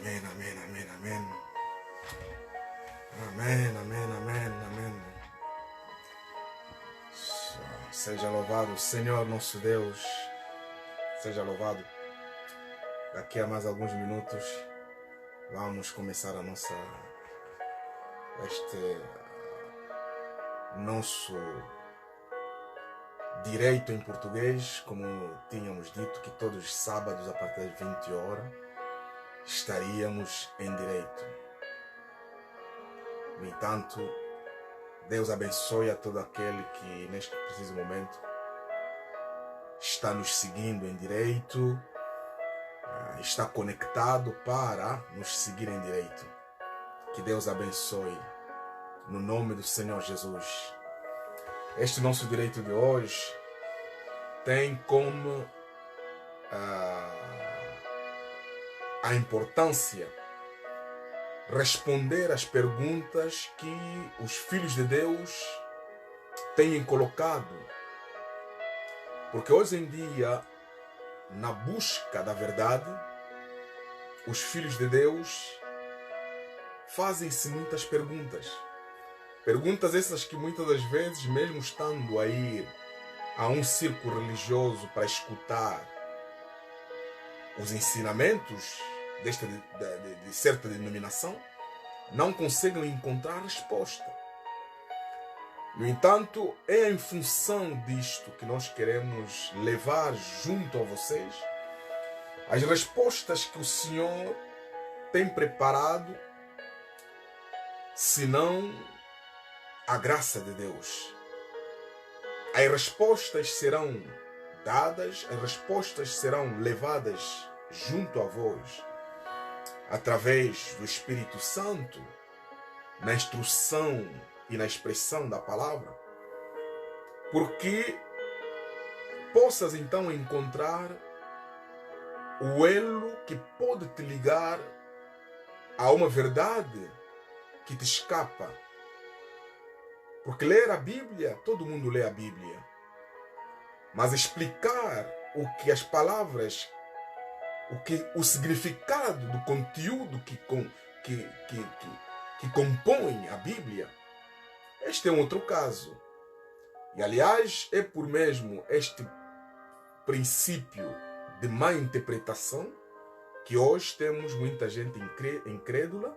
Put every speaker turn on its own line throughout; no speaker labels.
Amém, amém, amém, amém. Amém, amém, amém, amém. Seja louvado o Senhor nosso Deus. Seja louvado. Daqui a mais alguns minutos vamos começar a nosso direito em português, como tínhamos dito que todos os sábados a partir das 20 horas estaríamos em direito. No entanto, Deus abençoe a todo aquele que neste preciso momento está nos seguindo em direito, está conectado para nos seguir em direito. Que Deus abençoe no nome do Senhor Jesus. Este nosso direito de hoje tem como a importância responder às perguntas que os filhos de Deus têm colocado. Porque hoje em dia, na busca da verdade, os filhos de Deus fazem-se muitas perguntas. Perguntas essas que muitas das vezes, mesmo estando a ir a um círculo religioso para escutar os ensinamentos de certa denominação, não conseguem encontrar resposta. No entanto, é em função disto que nós queremos levar junto a vocês as respostas que o Senhor tem preparado, senão a graça de Deus. As respostas serão dadas, as respostas serão levadas junto a vós, através do Espírito Santo, na instrução e na expressão da palavra, porque possas então encontrar o elo que pode te ligar a uma verdade que te escapa. Porque ler a Bíblia, todo mundo lê a Bíblia. Mas explicar o que as palavras, o significado do conteúdo que compõe a Bíblia, este é um outro caso. E aliás, é por mesmo este princípio de má interpretação que hoje temos muita gente incrédula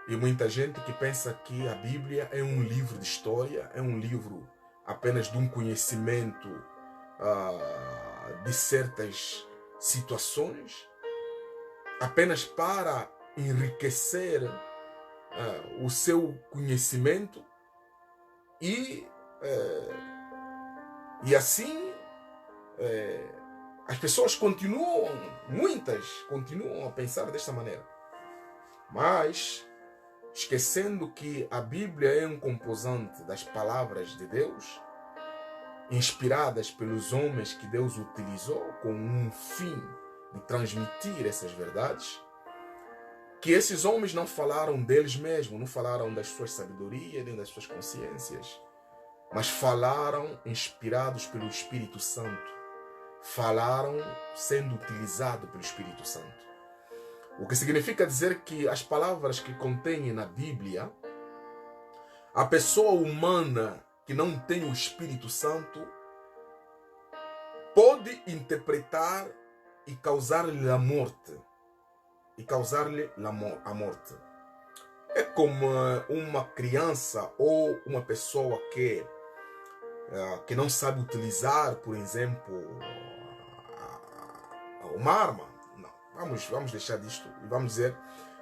e muita gente que pensa que a Bíblia é um livro de história, é um livro apenas de um conhecimento de certas situações, apenas para enriquecer o seu conhecimento e assim as pessoas muitas continuam a pensar desta maneira, mas esquecendo que a Bíblia é um composante das palavras de Deus, inspiradas pelos homens que Deus utilizou com um fim de transmitir essas verdades, que esses homens não falaram deles mesmos, não falaram das suas sabedorias, nem das suas consciências, mas falaram inspirados pelo Espírito Santo, falaram sendo utilizados pelo Espírito Santo. O que significa dizer que as palavras que contêm na Bíblia, a pessoa humana que não tem o Espírito Santo pode interpretar e causar-lhe a morte. É como uma criança ou uma pessoa que não sabe utilizar, por exemplo, uma arma. Vamos deixar disto e vamos dizer,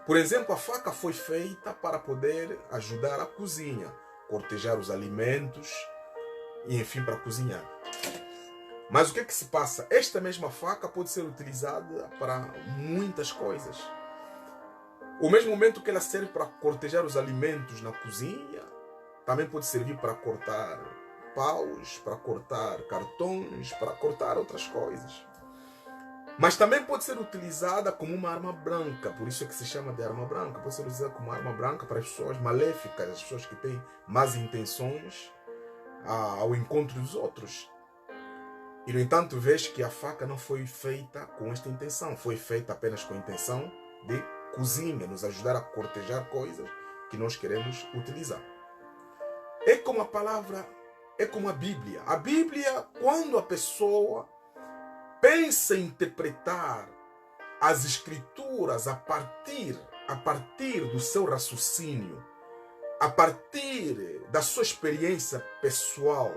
por exemplo, a faca foi feita para poder ajudar a cozinha, cortejar os alimentos e enfim para cozinhar. Mas o que é que se passa? Esta mesma faca pode ser utilizada para muitas coisas. O mesmo momento que ela serve para cortejar os alimentos na cozinha, também pode servir para cortar paus, para cortar cartões, para cortar outras coisas. Mas também pode ser utilizada como uma arma branca, por isso é que se chama de arma branca. Pode ser usada como arma branca para as pessoas maléficas, as pessoas que têm más intenções ao encontro dos outros. E no entanto, vês que a faca não foi feita com esta intenção, foi feita apenas com a intenção de cozinha, nos ajudar a cortejar coisas que nós queremos utilizar. É como a palavra, é como a Bíblia. A Bíblia, quando a pessoa pensa em interpretar as escrituras a partir do seu raciocínio, a partir da sua experiência pessoal,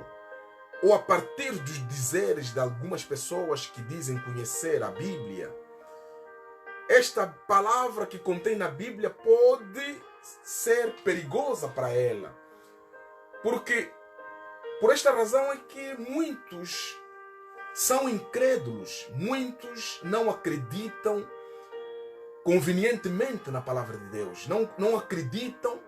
ou a partir dos dizeres de algumas pessoas que dizem conhecer a Bíblia, esta palavra que contém na Bíblia pode ser perigosa para ela. Porque, por esta razão é que muitos são incrédulos, muitos não acreditam convenientemente na palavra de Deus, não acreditam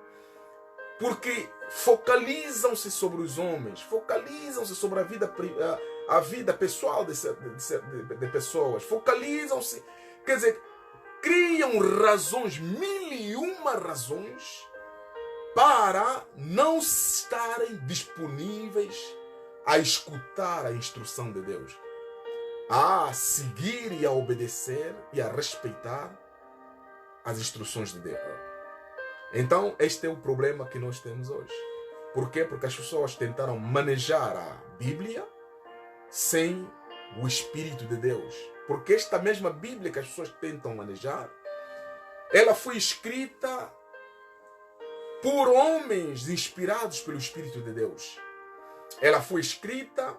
porque focalizam-se sobre os homens, focalizam-se sobre a vida pessoal de pessoas, focalizam-se, quer dizer, criam razões, 1001 razões, para não estarem disponíveis a escutar a instrução de Deus, a seguir e a obedecer e a respeitar as instruções de Deus. Então, este é o problema que nós temos hoje. Por quê? Porque as pessoas tentaram manejar a Bíblia sem o Espírito de Deus. Porque esta mesma Bíblia que as pessoas tentam manejar, ela foi escrita por homens inspirados pelo Espírito de Deus. Ela foi escrita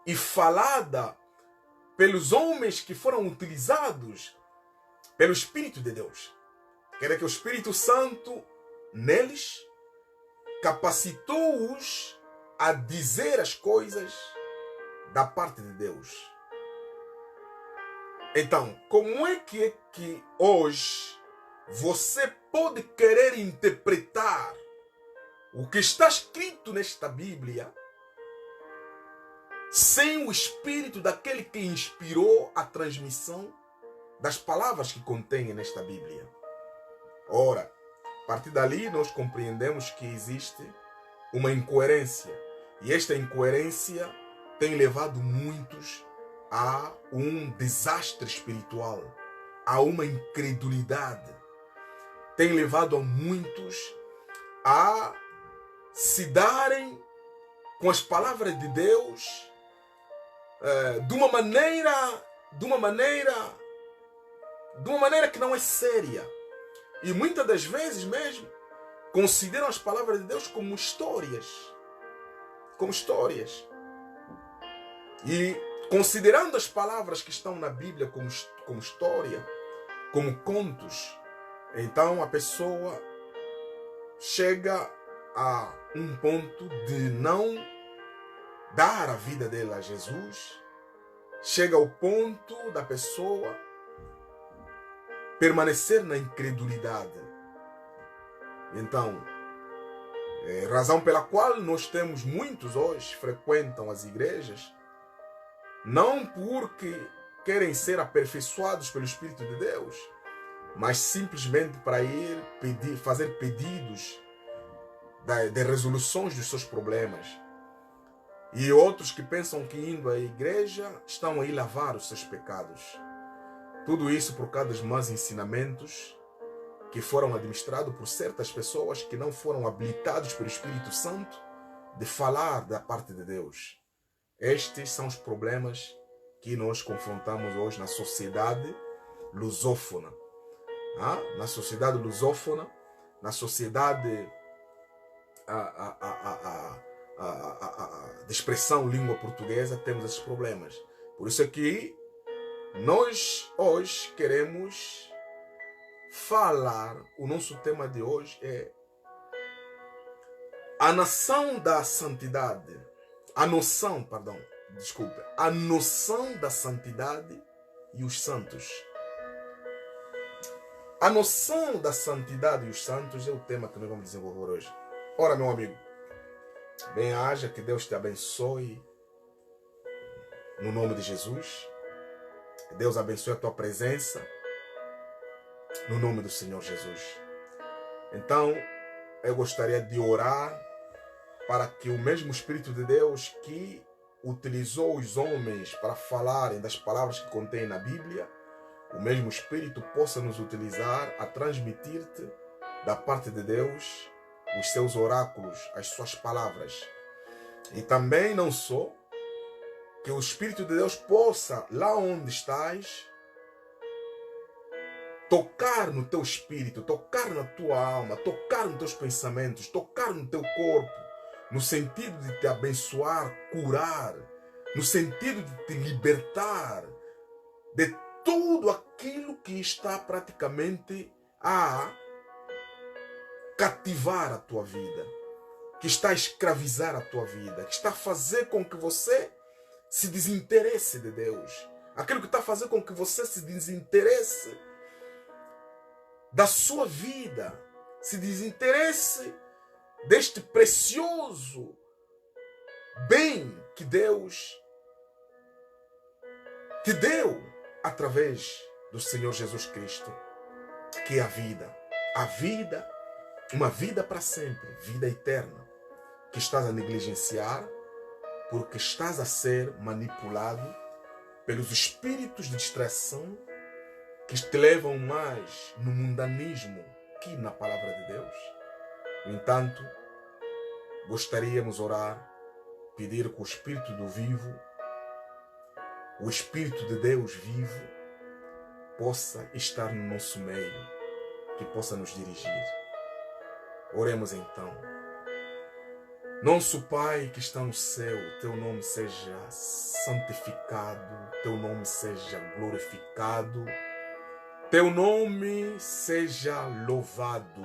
e falada pelos homens que foram utilizados pelo Espírito de Deus. Quer dizer que o Espírito Santo neles capacitou-os a dizer as coisas da parte de Deus. Então, como é que hoje você pode querer interpretar o que está escrito nesta Bíblia sem o Espírito daquele que inspirou a transmissão das palavras que contém nesta Bíblia? Ora, a partir dali nós compreendemos que existe uma incoerência. E esta incoerência tem levado muitos a um desastre espiritual, a uma incredulidade. Tem levado a muitos a se darem com as palavras de Deus de uma maneira que não é séria. E muitas das vezes mesmo consideram as palavras de Deus como histórias. Como histórias. E considerando as palavras que estão na Bíblia como história, como contos, então a pessoa chega a um ponto de não dar a vida dela a Jesus, chega ao ponto da pessoa permanecer na incredulidade. Então, razão pela qual nós temos muitos hoje frequentam as igrejas, não porque querem ser aperfeiçoados pelo Espírito de Deus, mas simplesmente para ir fazer pedidos de resoluções dos seus problemas. E outros que pensam que indo à igreja estão a ir lavar os seus pecados. Tudo isso por causa dos maus ensinamentos que foram administrados por certas pessoas que não foram habilitados pelo Espírito Santo de falar da parte de Deus. Estes são os problemas que nós confrontamos hoje na sociedade lusófona. Na sociedade lusófona, na sociedade de expressão língua portuguesa, temos esses problemas. Por isso é que nós hoje queremos falar, o nosso tema de hoje é a noção da santidade, a noção da santidade e os santos. A noção da santidade e os santos é o tema que nós vamos desenvolver hoje. Ora, meu amigo, bem-haja, que Deus te abençoe no nome de Jesus. Que Deus abençoe a tua presença no nome do Senhor Jesus. Então, eu gostaria de orar para que o mesmo Espírito de Deus que utilizou os homens para falarem das palavras que contém na Bíblia, o mesmo Espírito possa nos utilizar a transmitir-te da parte de Deus os seus oráculos, as suas palavras. E também não só, que o Espírito de Deus possa, lá onde estás, tocar no teu espírito, tocar na tua alma, tocar nos teus pensamentos, tocar no teu corpo, no sentido de te abençoar, curar, no sentido de te libertar de tudo aquilo que está praticamente a cativar a tua vida, que está a escravizar a tua vida, que está a fazer com que você se desinteresse de Deus, aquilo que está a fazer com que você se desinteresse da sua vida, se desinteresse deste precioso bem que Deus te deu através do Senhor Jesus Cristo, que é a vida, uma vida para sempre, vida eterna, que estás a negligenciar porque estás a ser manipulado pelos espíritos de distração que te levam mais no mundanismo que na palavra de Deus. No entanto, gostaríamos de orar, pedir que o Espírito do vivo, o Espírito de Deus vivo, possa estar no nosso meio, que possa nos dirigir. Oremos então. Nosso Pai que está no céu, teu nome seja santificado, teu nome seja glorificado, teu nome seja louvado,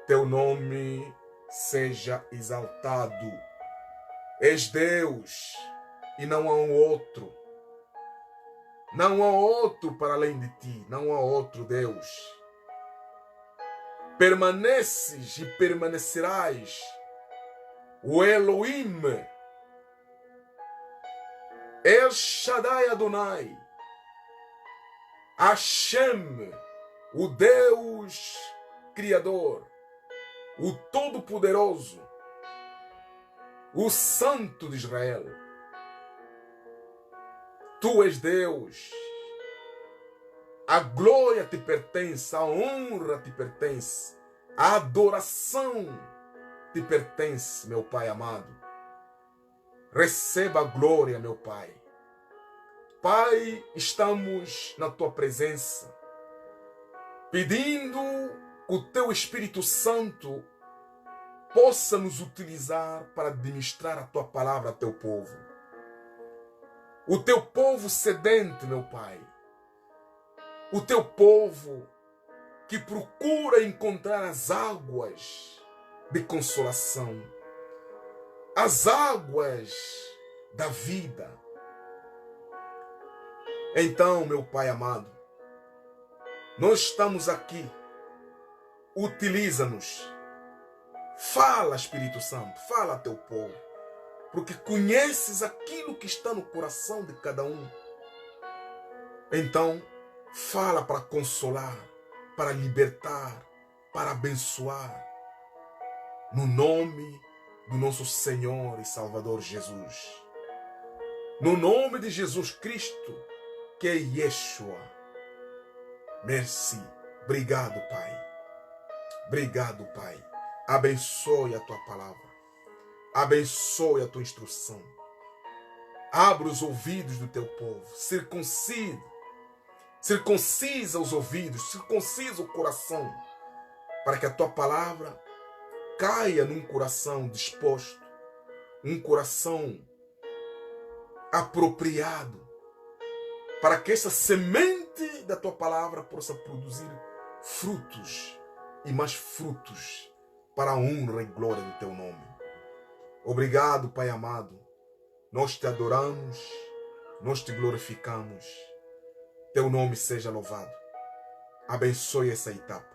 teu nome seja exaltado. És Deus e não há um outro. Não há outro para além de ti, não há outro Deus. Permaneces e permanecerás o Elohim, El Shaddai Adonai, Hashem, o Deus Criador, o Todo-Poderoso, o Santo de Israel. Tu és Deus, a glória te pertence, a honra te pertence, a adoração te pertence, meu Pai amado. Receba a glória, meu Pai. Pai, estamos na tua presença, pedindo que o teu Espírito Santo possa nos utilizar para administrar a tua palavra a teu povo. O teu povo sedente, meu Pai. O teu povo que procura encontrar as águas de consolação, as águas da vida. Então, meu Pai amado, nós estamos aqui. Utiliza-nos. Fala, Espírito Santo, fala a teu povo, porque conheces aquilo que está no coração de cada um. Então, fala para consolar, para libertar, para abençoar, no nome do nosso Senhor e Salvador Jesus. No nome de Jesus Cristo, que é Yeshua. Merci. Obrigado, Pai. Obrigado, Pai. Abençoe a tua palavra. Abençoe a tua instrução. Abra os ouvidos do teu povo. Circuncisa os ouvidos. Circuncisa o coração. Para que a tua palavra caia num coração disposto. Um coração apropriado. Para que essa semente da tua palavra possa produzir frutos. E mais frutos. Para a honra e glória do teu nome. Obrigado, Pai amado. Nós te adoramos, nós te glorificamos. Teu nome seja louvado. Abençoe essa etapa.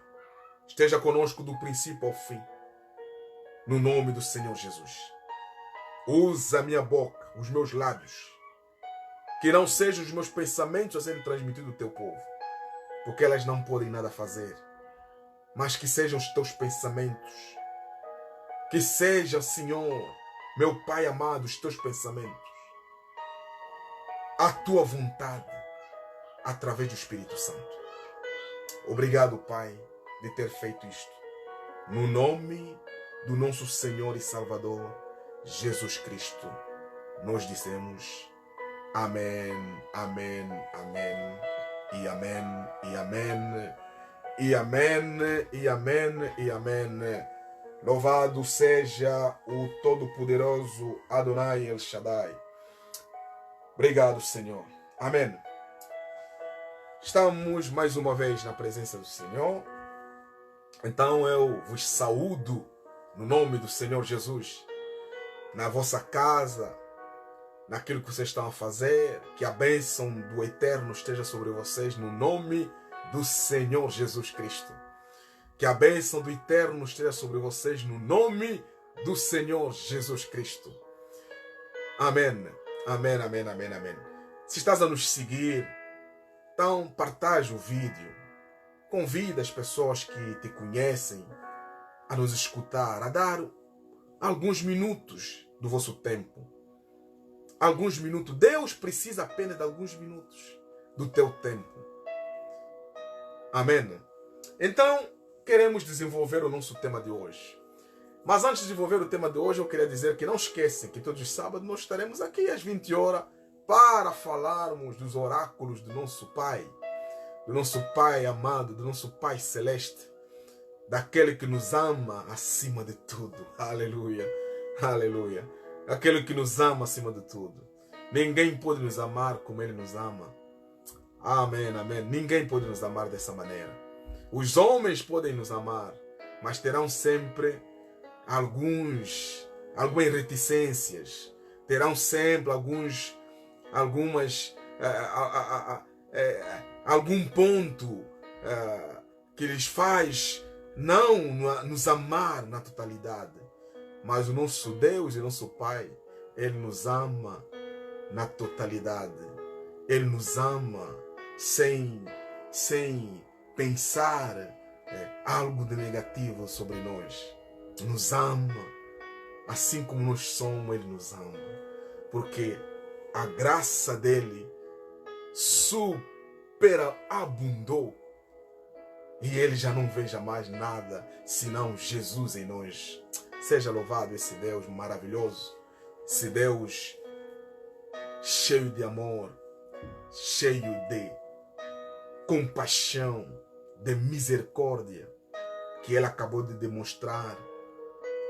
Esteja conosco do princípio ao fim. No nome do Senhor Jesus. Usa a minha boca, os meus lábios. Que não sejam os meus pensamentos a serem transmitidos ao teu povo. Porque elas não podem nada fazer. Mas que sejam os teus pensamentos. Que seja, Senhor, meu Pai amado, os teus pensamentos. A tua vontade. através do Espírito Santo. Obrigado, Pai, de ter feito isto. No nome do nosso Senhor e Salvador, Jesus Cristo, nós dizemos amém, amém, amém, e amém, e amém, e amém, e amém, e amém. Louvado seja o Todo-Poderoso Adonai El Shaddai. Obrigado, Senhor. Amém. Estamos mais uma vez na presença do Senhor. Então eu vos saúdo no nome do Senhor Jesus. Na vossa casa, naquilo que vocês estão a fazer, que a bênção do Eterno esteja sobre vocês no nome do Senhor Jesus Cristo. Que a bênção do Eterno esteja sobre vocês no nome do Senhor Jesus Cristo. Amém. Amém, amém, amém, amém. Se estás a nos seguir, então partilhe o vídeo. Convida as pessoas que te conhecem a nos escutar, a dar alguns minutos do vosso tempo. Alguns minutos. Deus precisa apenas de alguns minutos do teu tempo. Amém. Então, queremos desenvolver o nosso tema de hoje. Mas antes de desenvolver o tema de hoje, eu queria dizer que não esquecem que todos os sábados nós estaremos aqui às 20 horas para falarmos dos oráculos do nosso Pai amado, do nosso Pai Celeste, daquele que nos ama acima de tudo. Aleluia, aleluia. Aquele que nos ama acima de tudo. Ninguém pode nos amar como Ele nos ama. Amém, amém. Ninguém pode nos amar dessa maneira. Os homens podem nos amar, mas terão sempre algumas reticências, terão sempre algum ponto que lhes faz não nos amar na totalidade. Mas o nosso Deus e nosso Pai, Ele nos ama na totalidade. Ele nos ama sem pensar algo de negativo sobre nós. Nos ama, assim como nós somos, Ele nos ama. Porque a graça dEle superabundou. E Ele já não veja mais nada senão Jesus em nós. Seja louvado esse Deus maravilhoso, esse Deus cheio de amor, cheio de compaixão, de misericórdia, que Ele acabou de demonstrar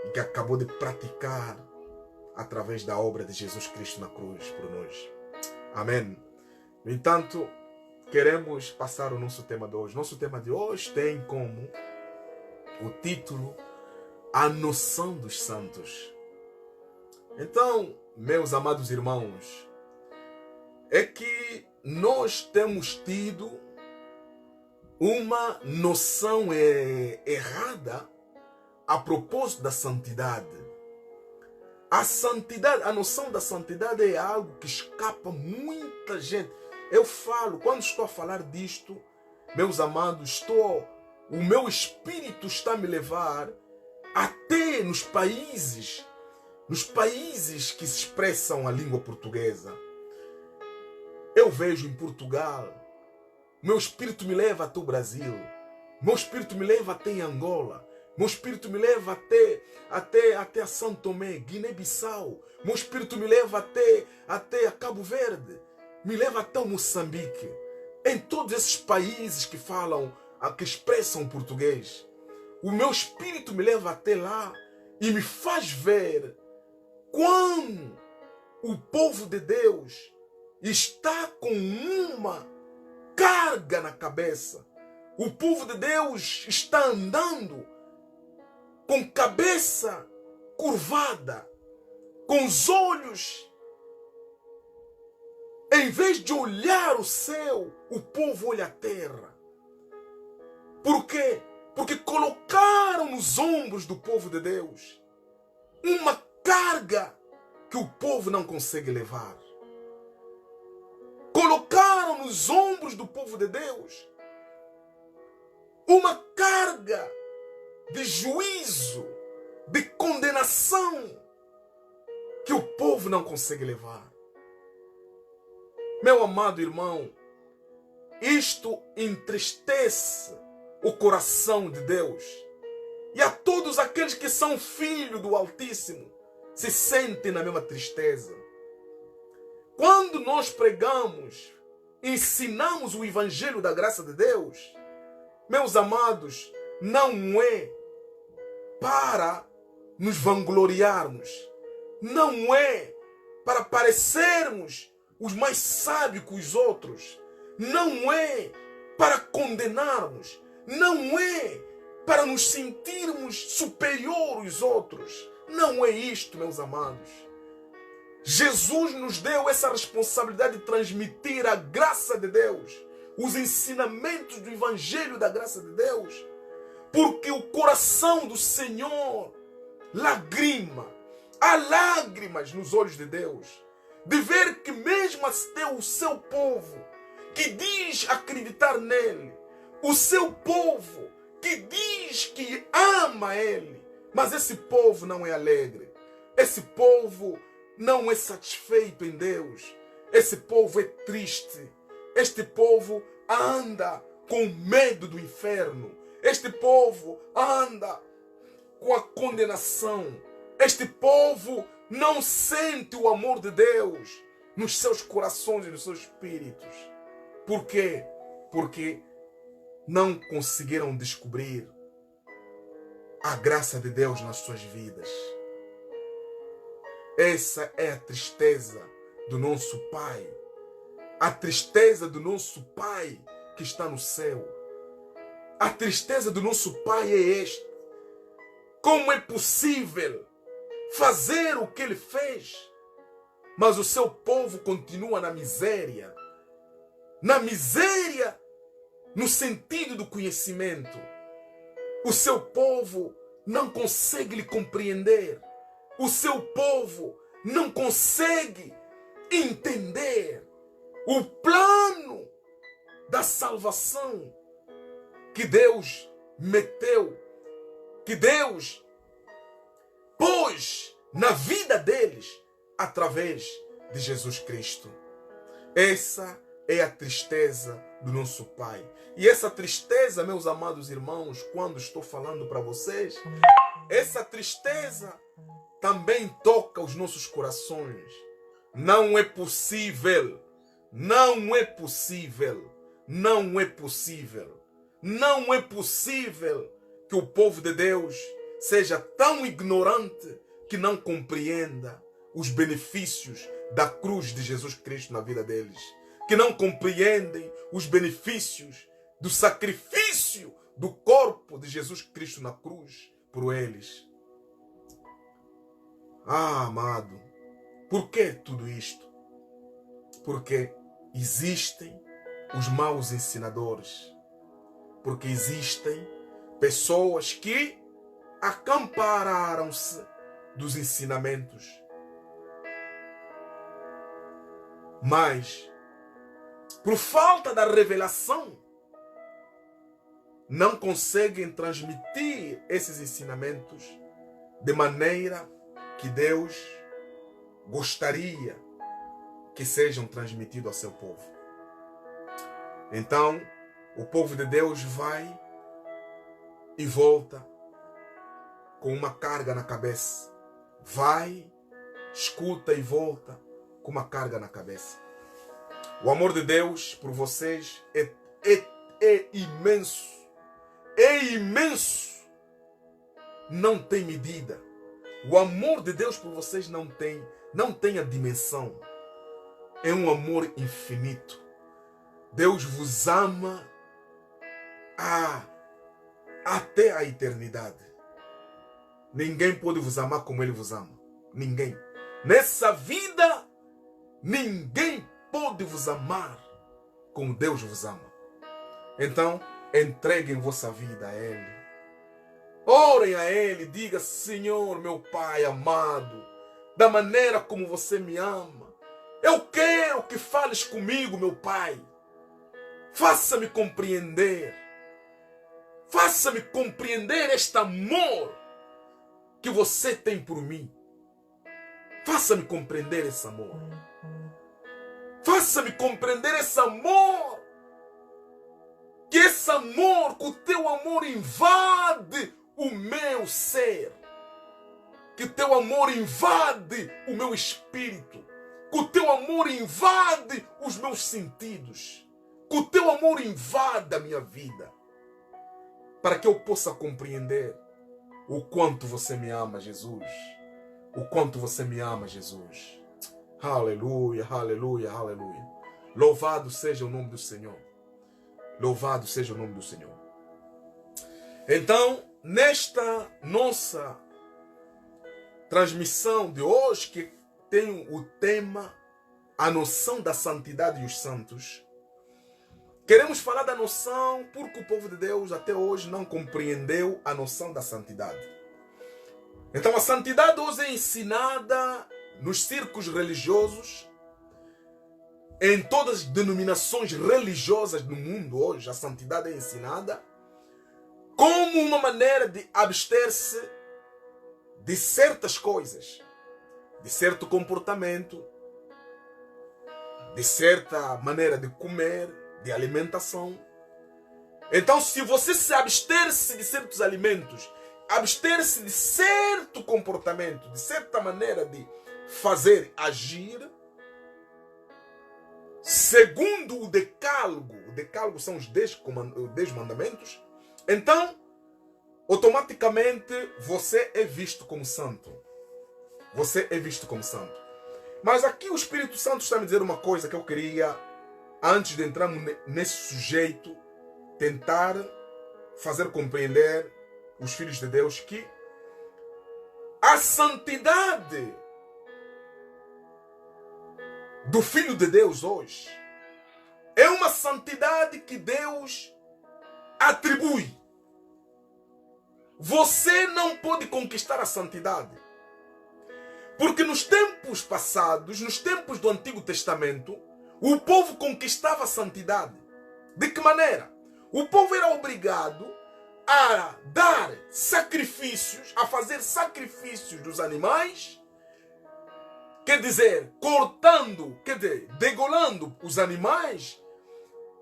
e que acabou de praticar através da obra de Jesus Cristo na cruz por nós. Amém. No entanto, queremos passar o nosso tema de hoje. Nosso tema de hoje tem como o título A Noção dos Santos. Então, meus amados irmãos, é que nós temos tido uma noção errada a propósito da santidade. A santidade, a noção da santidade é algo que escapa muita gente. Eu falo, quando estou a falar disto, meus amados, o meu espírito está a me levar até nos países que se expressam a língua portuguesa. Eu vejo em Portugal, meu espírito me leva até o Brasil, meu espírito me leva até em Angola, meu espírito me leva até a São Tomé, Guiné-Bissau, meu espírito me leva até a Cabo Verde, me leva até o Moçambique. Em todos esses países que falam, que expressam português, o meu espírito me leva até lá e me faz ver quão o povo de Deus está com uma carga na cabeça. O povo de Deus está andando com cabeça curvada, com os olhos, em vez de olhar o céu, o povo olha a terra. Por quê? Porque colocaram nos ombros do povo de Deus uma carga que o povo não consegue levar. Colocaram nos ombros do povo de Deus uma carga de juízo, de condenação que o povo não consegue levar. Meu amado irmão, isto entristece o coração de Deus. E a todos aqueles que são filhos do Altíssimo se sentem na mesma tristeza. Quando nós pregamos, ensinamos o Evangelho da graça de Deus, meus amados, não é para nos vangloriarmos, não é para parecermos os mais sábios que os outros, não é para condenarmos, não é para nos sentirmos superiores aos outros. Não é isto, meus amados. Jesus nos deu essa responsabilidade de transmitir a graça de Deus, os ensinamentos do Evangelho da graça de Deus, porque o coração do Senhor lagrima, há lágrimas nos olhos de Deus, de ver que mesmo até o seu povo, que diz acreditar nele, o seu povo, que diz que ama ele, mas esse povo não é alegre, esse povo não é satisfeito em Deus, esse povo é triste, este povo anda com medo do inferno, este povo anda com a condenação, este povo não sente o amor de Deus nos seus corações e nos seus espíritos. Por quê? Porque não conseguiram descobrir a graça de Deus nas suas vidas. Essa é a tristeza do nosso Pai. A tristeza do nosso Pai que está no céu. A tristeza do nosso Pai é esta. Como é possível fazer o que Ele fez, mas o seu povo continua na miséria? Na miséria no sentido do conhecimento. O seu povo não consegue lhe compreender. O seu povo não consegue entender o plano da salvação que Deus meteu, que Deus pôs na vida deles através de Jesus Cristo. Essa é a tristeza do nosso Pai. E essa tristeza, meus amados irmãos, quando estou falando para vocês, essa tristeza também toca os nossos corações. Não é possível, não é possível, não é possível, não é possível que o povo de Deus seja tão ignorante que não compreenda os benefícios da cruz de Jesus Cristo na vida deles, que não compreendem os benefícios do sacrifício do corpo de Jesus Cristo na cruz por eles. Ah, amado, por que tudo isto? Porque existem os maus ensinadores, porque existem pessoas que acampararam-se dos ensinamentos, mas por falta da revelação não conseguem transmitir esses ensinamentos de maneira que Deus gostaria que sejam transmitidos ao seu povo. Então, o povo de Deus vai e volta com uma carga na cabeça. Vai, escuta e volta com uma carga na cabeça. O amor de Deus por vocês é imenso. É imenso. Não tem medida. O amor de Deus por vocês não tem a dimensão. É um amor infinito. Deus vos ama até a eternidade. Ninguém pode vos amar como Ele vos ama. Ninguém. Nessa vida, ninguém pode vos amar como Deus vos ama. Então, entreguem vossa vida a Ele. Orem a Ele, diga: Senhor, meu Pai amado, da maneira como você me ama, eu quero que fales comigo, meu Pai. Faça-me compreender. Faça-me compreender este amor que você tem por mim. Faça-me compreender esse amor. Faça-me compreender esse amor esse amor, que o teu amor invade o meu ser. Que o teu amor invade o meu espírito. Que o teu amor invade os meus sentidos. Que o teu amor invada a minha vida. Para que eu possa compreender o quanto você me ama, Jesus. O quanto você me ama, Jesus. Aleluia, aleluia, aleluia. Louvado seja o nome do Senhor. Louvado seja o nome do Senhor. Então, nesta nossa transmissão de hoje, que tem o tema a noção da santidade e os santos, queremos falar da noção porque o povo de Deus até hoje não compreendeu a noção da santidade. Então a santidade hoje é ensinada nos círculos religiosos, em todas as denominações religiosas do mundo hoje, a santidade é ensinada como uma maneira de abster-se de certas coisas, de certo comportamento, de certa maneira de comer, de alimentação. Então, se você se abster-se de certos alimentos, abster-se de certo comportamento, de certa maneira de fazer, agir, segundo o decálogo são os 10 mandamentos, então, automaticamente, você é visto como santo. Você é visto como santo. Mas aqui o Espírito Santo está me dizer uma coisa que eu queria, antes de entrarmos nesse sujeito, tentar fazer compreender os filhos de Deus que a santidade do Filho de Deus hoje é uma santidade que Deus atribui. Você não pode conquistar a santidade. Porque nos tempos passados, nos tempos do Antigo Testamento, o povo conquistava a santidade. De que maneira? O povo era obrigado a dar sacrifícios, a fazer sacrifícios dos animais, quer dizer, cortando, quer dizer, degolando os animais.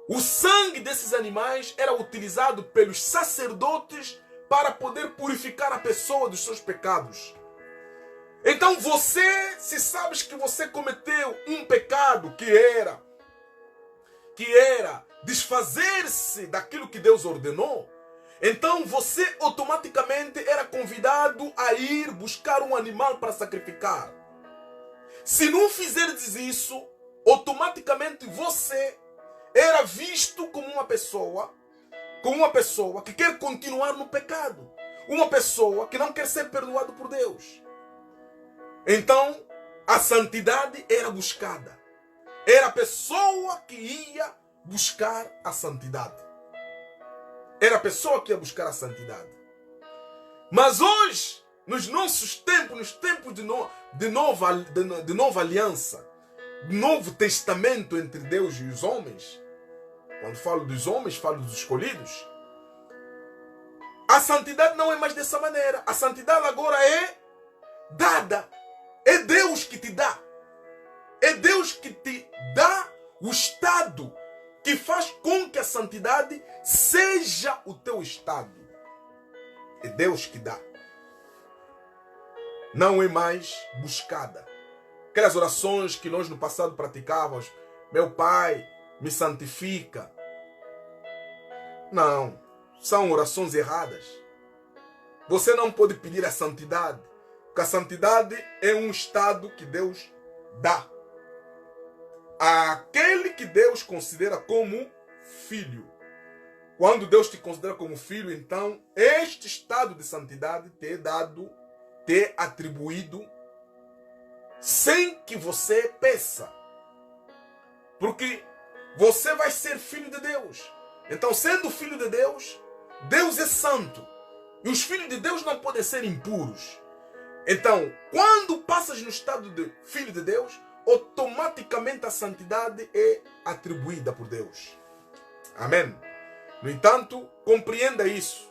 O sangue desses animais era utilizado pelos sacerdotes para poder purificar a pessoa dos seus pecados. Então você, se sabes que você cometeu um pecado que era desfazer-se daquilo que Deus ordenou, então você automaticamente era convidado a ir buscar um animal para sacrificar. Se não fizeres isso, automaticamente você era visto como uma pessoa que quer continuar no pecado, uma pessoa que não quer ser perdoado por Deus. Então, a santidade era buscada. Era a pessoa que ia buscar a santidade. Era a pessoa que ia buscar a santidade. Mas hoje, nos nossos tempos, nos tempos de nova aliança, de novo testamento entre Deus e os homens, quando falo dos homens, falo dos escolhidos, a santidade não é mais dessa maneira. A santidade agora é dada. É Deus que te dá. É Deus que te dá o estado que faz com que a santidade seja o teu estado. É Deus que dá. Não é mais buscada. Aquelas orações que nós no passado praticávamos, meu Pai, me santifica. Não, são orações erradas. Você não pode pedir a santidade, porque a santidade é um estado que Deus dá àquele que Deus considera como filho. Quando Deus te considera como filho, então este estado de santidade te é dado, te é atribuído sem que você peça. Porque você vai ser filho de Deus. Então, sendo filho de Deus, Deus é santo. E os filhos de Deus não podem ser impuros. Então, quando passas no estado de filho de Deus, automaticamente a santidade é atribuída por Deus. Amém? No entanto, compreenda isso.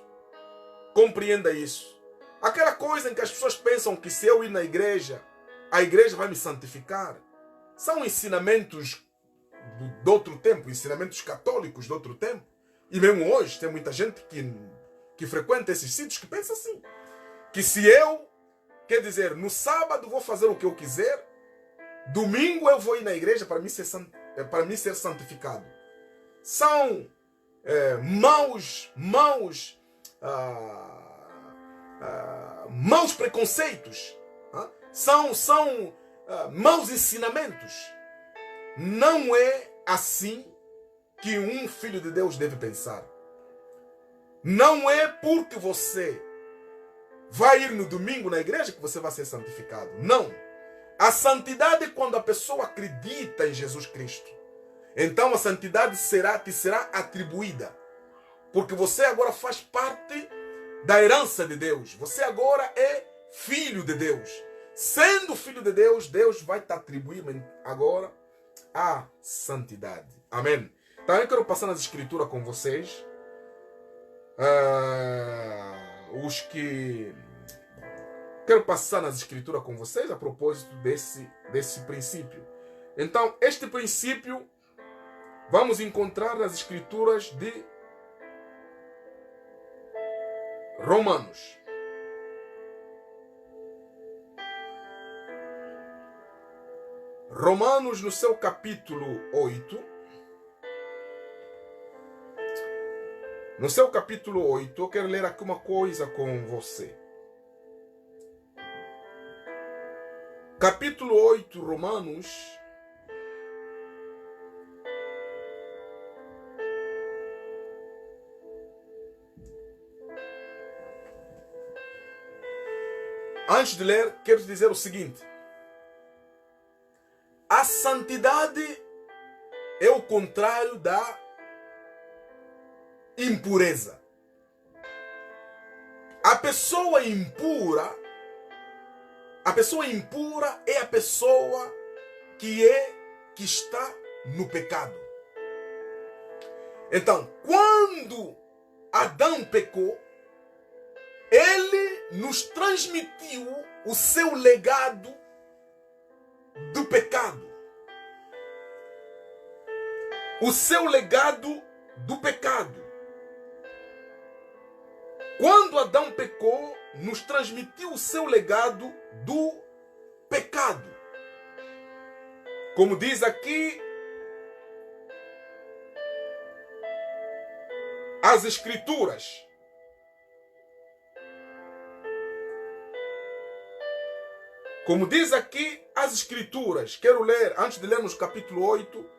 Compreenda isso. Aquela coisa em que as pessoas pensam que se eu ir na igreja, a igreja vai me santificar, são ensinamentos de outro tempo, ensinamentos católicos de outro tempo. E mesmo hoje tem muita gente que frequenta esses sítios que pensa assim. Que se eu, quer dizer, no sábado vou fazer o que eu quiser, domingo eu vou ir na igreja para mim ser santificado. São maus preconceitos. São maus ensinamentos. Não é assim que um filho de Deus deve pensar. Não é porque você vai ir no domingo na igreja que você vai ser santificado. Não. A santidade é quando a pessoa acredita em Jesus Cristo. Então a santidade te será atribuída. Porque você agora faz parte da herança de Deus. Você agora é filho de Deus. Sendo filho de Deus, Deus vai te atribuir agora a santidade. Amém? Então eu quero passar nas escrituras com vocês. Quero passar nas escrituras com vocês a propósito desse princípio. Então, este princípio vamos encontrar nas escrituras de Romanos. Romanos, no seu capítulo 8. No seu capítulo 8, eu quero ler aqui uma coisa com você. Capítulo 8, Romanos. Antes de ler, quero te dizer o seguinte. A santidade é o contrário da impureza. A pessoa impura é a pessoa que está no pecado. Então, quando Adão pecou, ele nos transmitiu o seu legado do pecado. O seu legado do pecado. Quando Adão pecou, nos transmitiu o seu legado do pecado. Como diz aqui as escrituras. Como diz aqui as escrituras. Quero ler, antes de lermos o capítulo 8,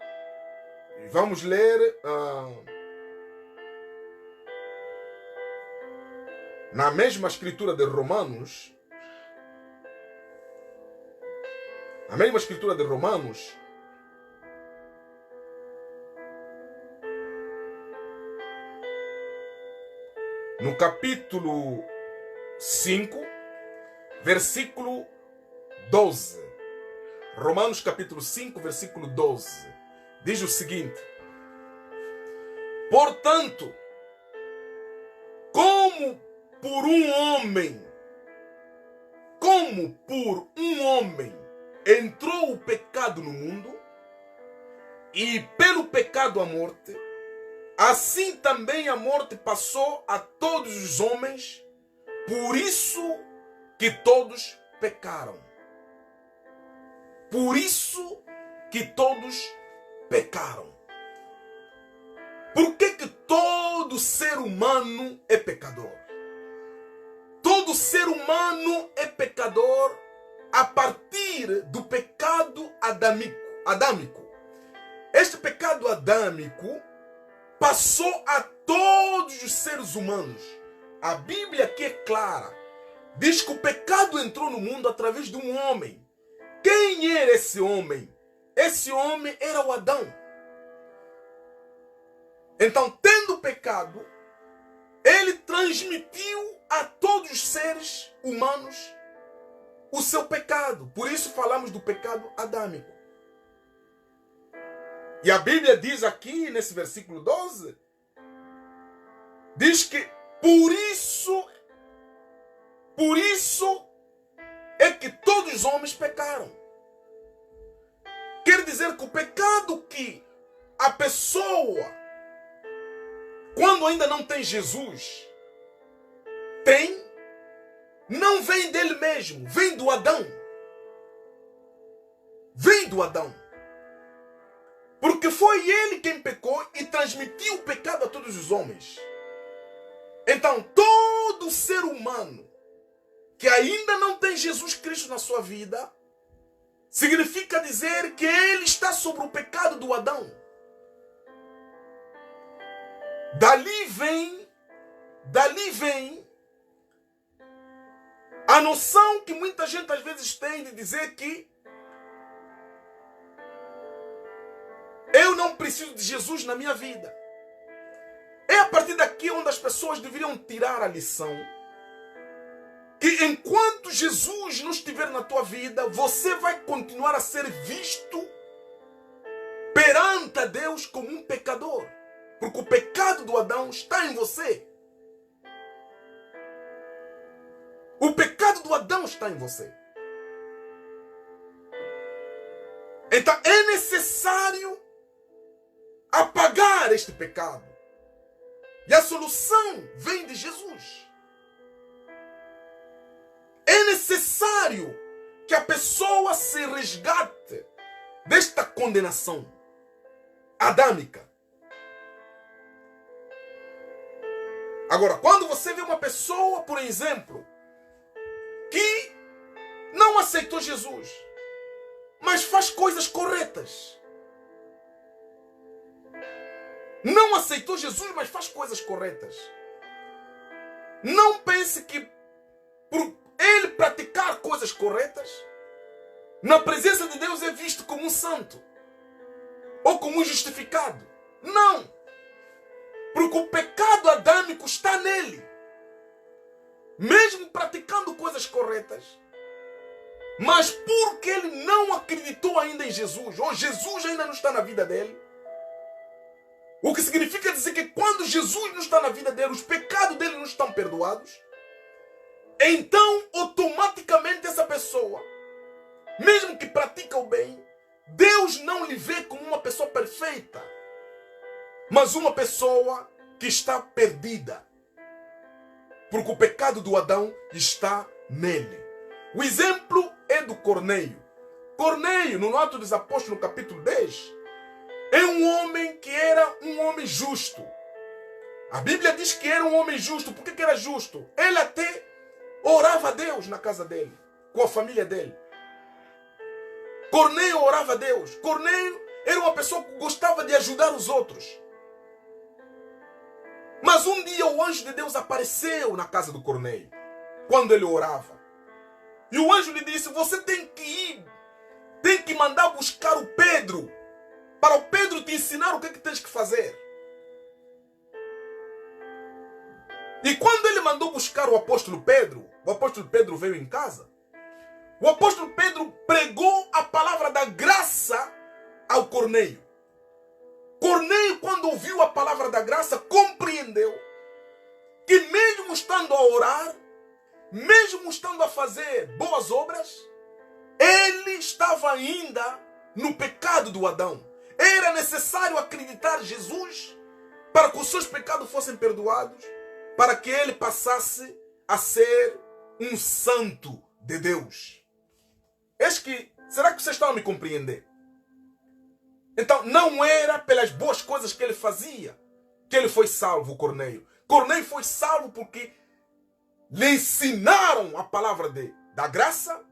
vamos ler na mesma escritura de Romanos. A mesma escritura de Romanos. No capítulo 5, versículo 12. Romanos capítulo 5, versículo 12. Diz o seguinte: portanto, como por um homem entrou o pecado no mundo, e pelo pecado a morte, assim também a morte passou a todos os homens, por isso que todos pecaram. Por isso que todos pecaram. Por que todo ser humano é pecador? Todo ser humano é pecador a partir do pecado adâmico. Este pecado adâmico passou a todos os seres humanos. A Bíblia aqui é clara. Diz que o pecado entrou no mundo através de um homem. Quem era esse homem? Esse homem era o Adão. Então, tendo pecado, ele transmitiu a todos os seres humanos o seu pecado. Por isso falamos do pecado adâmico. E a Bíblia diz aqui, nesse versículo 12, diz que por isso é que todos os homens pecaram. Quer dizer que o pecado que a pessoa quando ainda não tem Jesus, não vem dele mesmo, vem do Adão. Vem do Adão. Porque foi ele quem pecou e transmitiu o pecado a todos os homens. Então, todo ser humano que ainda não tem Jesus Cristo na sua vida, significa dizer que ele está sobre o pecado do Adão. Dali vem a noção que muita gente às vezes tem de dizer que eu não preciso de Jesus na minha vida. É a partir daqui onde as pessoas deveriam tirar a lição que enquanto Jesus não estiver na tua vida, você vai continuar a ser visto perante a Deus como um pecador. Porque o pecado do Adão está em você. O pecado do Adão está em você. Então é necessário apagar este pecado. E a solução vem de Jesus. É necessário que a pessoa se resgate desta condenação adâmica. Agora, quando você vê uma pessoa, por exemplo, que não aceitou Jesus, mas faz coisas corretas. Não aceitou Jesus, mas faz coisas corretas. Não pense que por ele praticar coisas corretas, na presença de Deus é visto como um santo ou como um justificado. Não! Porque o pecado adâmico está nele. Mesmo praticando coisas corretas, mas porque ele não acreditou ainda em Jesus, ou Jesus ainda não está na vida dele, o que significa dizer que quando Jesus não está na vida dele, os pecados dele não estão perdoados, então automaticamente essa pessoa, mesmo que pratica o bem, Deus não lhe vê como uma pessoa perfeita, mas uma pessoa que está perdida. Porque o pecado do Adão está nele. O exemplo é do Corneio. Corneio, no Atos dos Apóstolos, no capítulo 10, é um homem que era um homem justo. A Bíblia diz que era um homem justo. Por que era justo? Ele até orava a Deus na casa dele, com a família dele. Corneio orava a Deus. Corneio era uma pessoa que gostava de ajudar os outros. Mas um dia o anjo de Deus apareceu na casa do Corneio, quando ele orava. E o anjo lhe disse: você tem que ir, tem que mandar buscar o Pedro, para o Pedro te ensinar o que tens que fazer. E quando ele mandou buscar o apóstolo Pedro veio em casa. O apóstolo Pedro pregou a palavra da graça ao Corneio. Corneio, quando ouviu a palavra da graça, compreendeu que mesmo estando a orar, mesmo estando a fazer boas obras, ele estava ainda no pecado do Adão. Era necessário acreditar em Jesus para que os seus pecados fossem perdoados, para que ele passasse a ser um santo de Deus. Será que vocês estão a me compreender? Então, não era pelas boas coisas que ele fazia que ele foi salvo, Corneio. Corneio foi salvo porque lhe ensinaram a palavra da graça,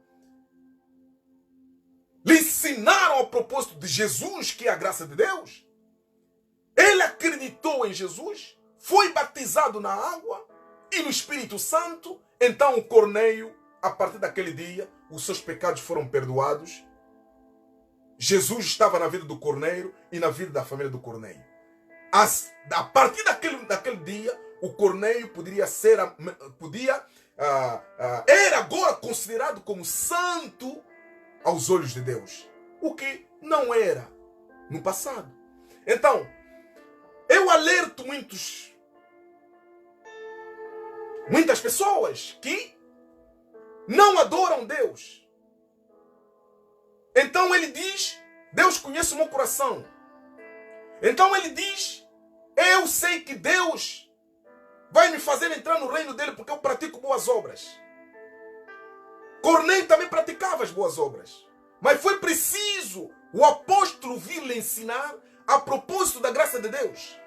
lhe ensinaram a propósito de Jesus, que é a graça de Deus. Ele acreditou em Jesus, foi batizado na água e no Espírito Santo. Então, o Corneio, a partir daquele dia, os seus pecados foram perdoados. Jesus estava na vida do Corneio e na vida da família do Corneio. A partir daquele dia, o Corneio era agora considerado como santo aos olhos de Deus, o que não era no passado. Então, eu alerto muitas pessoas que não adoram Deus. Então ele diz: Deus conhece o meu coração. Então ele diz Eu sei que Deus vai me fazer entrar no reino dele porque eu pratico boas obras. Cornélio também praticava as boas obras. Mas foi preciso o apóstolo vir lhe ensinar a propósito da graça de Deus.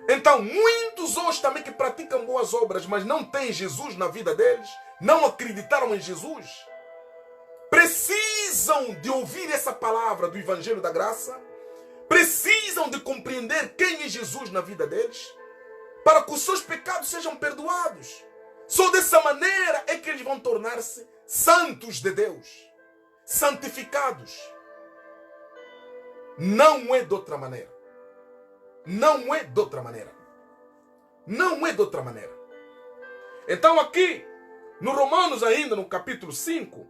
Então, muitos hoje também que praticam boas obras, mas não têm Jesus na vida deles, não acreditaram em Jesus, precisam de ouvir essa palavra do Evangelho da Graça, precisam de compreender quem é Jesus na vida deles, para que os seus pecados sejam perdoados. Só dessa maneira é que eles vão tornar-se santos de Deus, santificados. Não é de outra maneira. Não é de outra maneira. Não é de outra maneira. Então aqui, no Romanos ainda, no capítulo 5,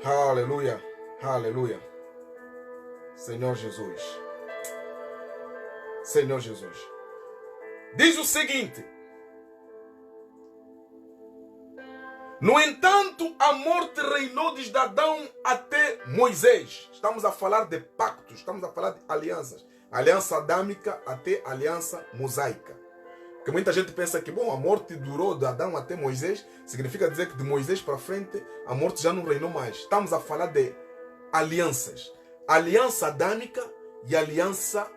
aleluia, aleluia. Senhor Jesus. Senhor Jesus. Diz o seguinte: no entanto, a morte reinou desde Adão até Moisés. Estamos a falar de pactos, estamos a falar de alianças. Aliança adâmica até aliança mosaica. Porque muita gente pensa que, bom, a morte durou de Adão até Moisés, significa dizer que de Moisés para frente a morte já não reinou mais. Estamos a falar de alianças. Aliança adâmica e aliança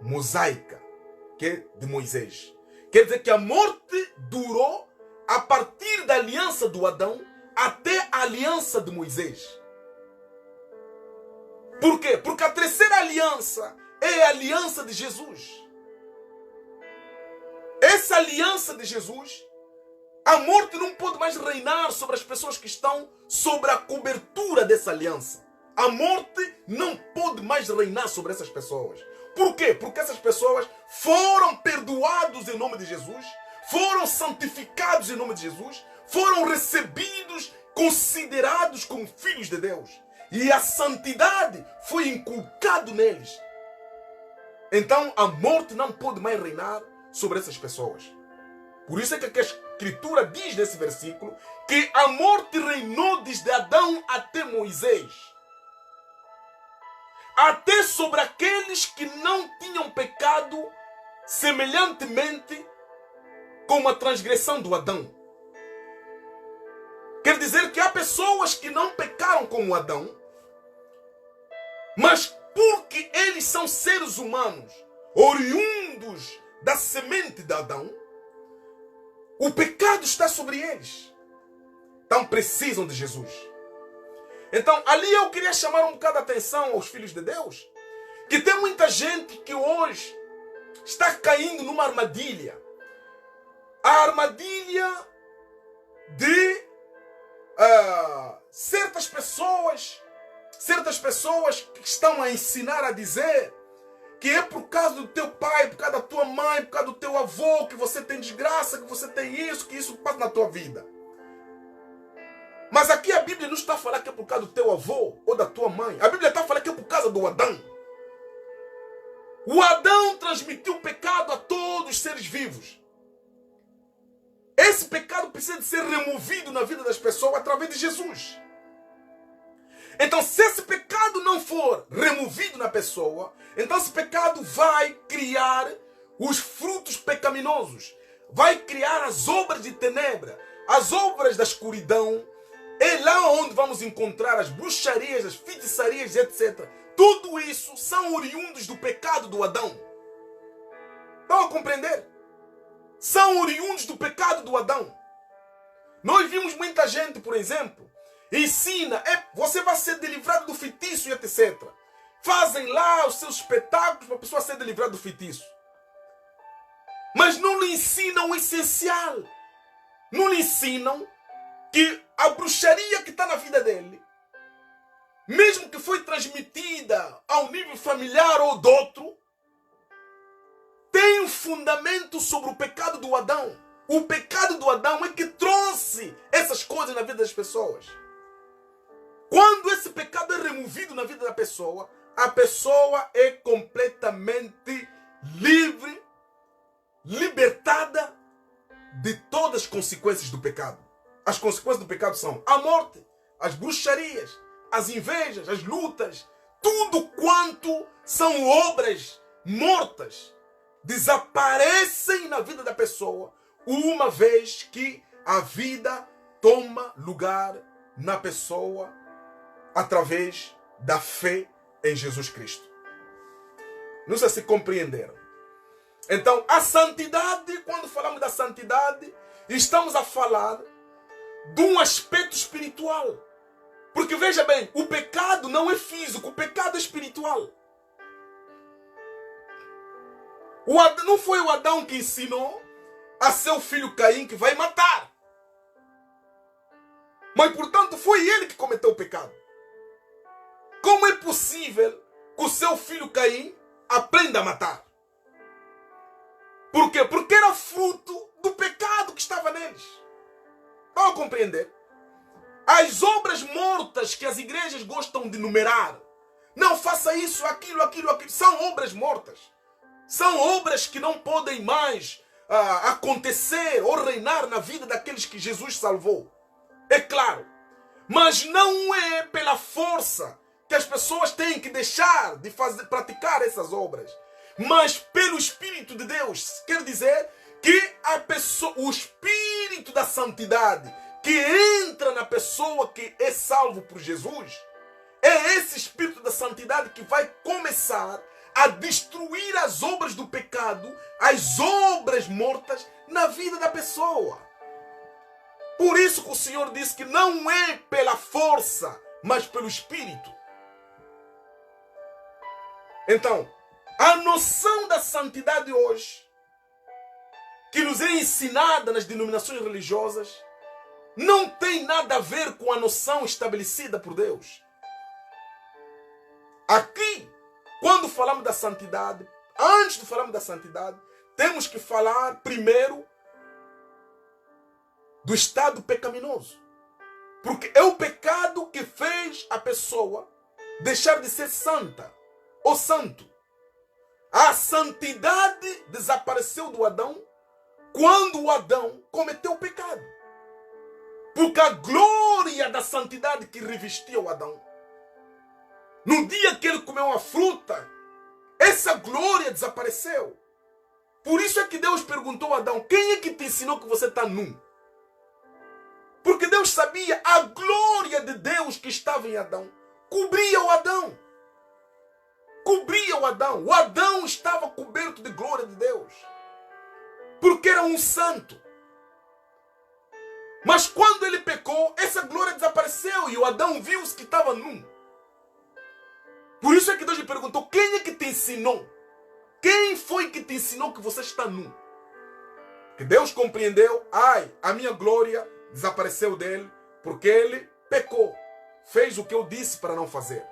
mosaica, que é de Moisés. Quer dizer que a morte durou a partir da aliança do Adão até a aliança de Moisés. Por quê? Porque a terceira aliança é a aliança de Jesus. Essa aliança de Jesus, a morte não pode mais reinar sobre as pessoas que estão sobre a cobertura dessa aliança. A morte não pode mais reinar sobre essas pessoas. Por quê? Porque essas pessoas foram perdoados em nome de Jesus, foram santificados em nome de Jesus, foram recebidos, considerados como filhos de Deus. E a santidade foi inculcada neles. Então a morte não pode mais reinar sobre essas pessoas. Por isso é que a Escritura diz nesse versículo que a morte reinou desde Adão até Moisés. Até sobre aqueles que não tinham pecado semelhantemente com a transgressão do Adão. Quer dizer que há pessoas que não pecaram como Adão, mas porque eles são seres humanos, oriundos da semente de Adão, o pecado está sobre eles. Então precisam de Jesus. Então ali eu queria chamar um bocado a atenção aos filhos de Deus, que tem muita gente que hoje está caindo numa armadilha. A armadilha de certas pessoas que estão a ensinar a dizer que é por causa do teu pai, por causa da tua mãe, por causa do teu avô, que você tem desgraça, que você tem isso, que isso passa na tua vida. Mas aqui a Bíblia não está a falar que é por causa do teu avô ou da tua mãe. A Bíblia está a falar que é por causa do Adão. O Adão transmitiu o pecado a todos os seres vivos. Esse pecado precisa de ser removido na vida das pessoas através de Jesus. Então, se esse pecado não for removido na pessoa, então esse pecado vai criar os frutos pecaminosos. Vai criar as obras de tenebra, as obras da escuridão. É lá onde vamos encontrar as bruxarias, as feitiçarias, etc. Tudo isso são oriundos do pecado do Adão. Estão a compreender? São oriundos do pecado do Adão. Nós vimos muita gente, por exemplo, ensina, você vai ser delivrado do feitiço e etc. Fazem lá os seus espetáculos para a pessoa ser delivrada do feitiço. Mas não lhe ensinam o essencial. Não lhe ensinam que a bruxaria que está na vida dele, mesmo que foi transmitida ao nível familiar ou de outro, tem um fundamento sobre o pecado do Adão. O pecado do Adão é que trouxe essas coisas na vida das pessoas. Quando esse pecado é removido na vida da pessoa, a pessoa é completamente livre, libertada de todas as consequências do pecado. as consequências do pecado são a morte, as bruxarias, as invejas, as lutas, tudo quanto são obras mortas, desaparecem na vida da pessoa, uma vez que a vida toma lugar na pessoa através da fé em Jesus Cristo. Não sei se compreenderam. Então, a santidade, quando falamos da santidade, estamos a falar de um aspecto espiritual. Porque veja bem, o pecado não é físico, o pecado é espiritual. Não foi o Adão que ensinou a seu filho Caim que vai matar. Mas, portanto, foi ele que cometeu o pecado. Como é possível que o seu filho Caim aprenda a matar? Por quê? Porque era fruto do pecado que estava neles. Estão a compreender? As obras mortas que as igrejas gostam de numerar, não faça isso, aquilo, são obras mortas. São obras que não podem mais acontecer ou reinar na vida daqueles que Jesus salvou. É claro. Mas não é pela força que as pessoas têm que deixar de praticar essas obras, mas pelo Espírito de Deus. Quer dizer que o Espírito da santidade que entra na pessoa que é salvo por Jesus, é esse Espírito da santidade que vai começar a destruir as obras do pecado, as obras mortas na vida da pessoa. Por isso que o Senhor disse que não é pela força, mas pelo Espírito. Então, a noção da santidade hoje, que nos é ensinada nas denominações religiosas, não tem nada a ver com a noção estabelecida por Deus. Aqui, quando falamos da santidade, antes de falarmos da santidade, temos que falar primeiro do estado pecaminoso. Porque é o pecado que fez a pessoa deixar de ser santa ou santo. A santidade desapareceu do Adão quando o Adão cometeu o pecado. Porque a glória da santidade que revestia o Adão, no dia que ele comeu a fruta, essa glória desapareceu. Por isso é que Deus perguntou a Adão: quem é que te ensinou que você está nu? Porque Deus sabia a glória de Deus que estava em Adão. Cobria o Adão. Cobria o Adão. O Adão estava coberto de glória de Deus. Porque era um santo. Mas quando ele pecou, essa glória desapareceu e o Adão viu-se que estava nu. Por isso é que Deus lhe perguntou: quem é que te ensinou? Quem foi que te ensinou que você está nu? Que Deus compreendeu: a minha glória desapareceu dele porque ele pecou. Fez o que eu disse para não fazer.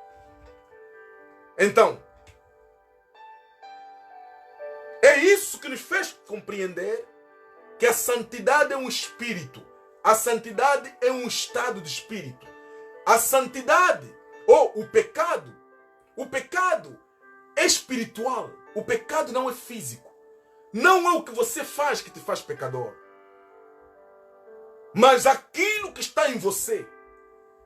Então, é isso que nos fez compreender que a santidade é um espírito. A santidade é um estado de espírito. A santidade, ou o pecado é espiritual. O pecado não é físico. Não é o que você faz que te faz pecador. Mas aquilo que está em você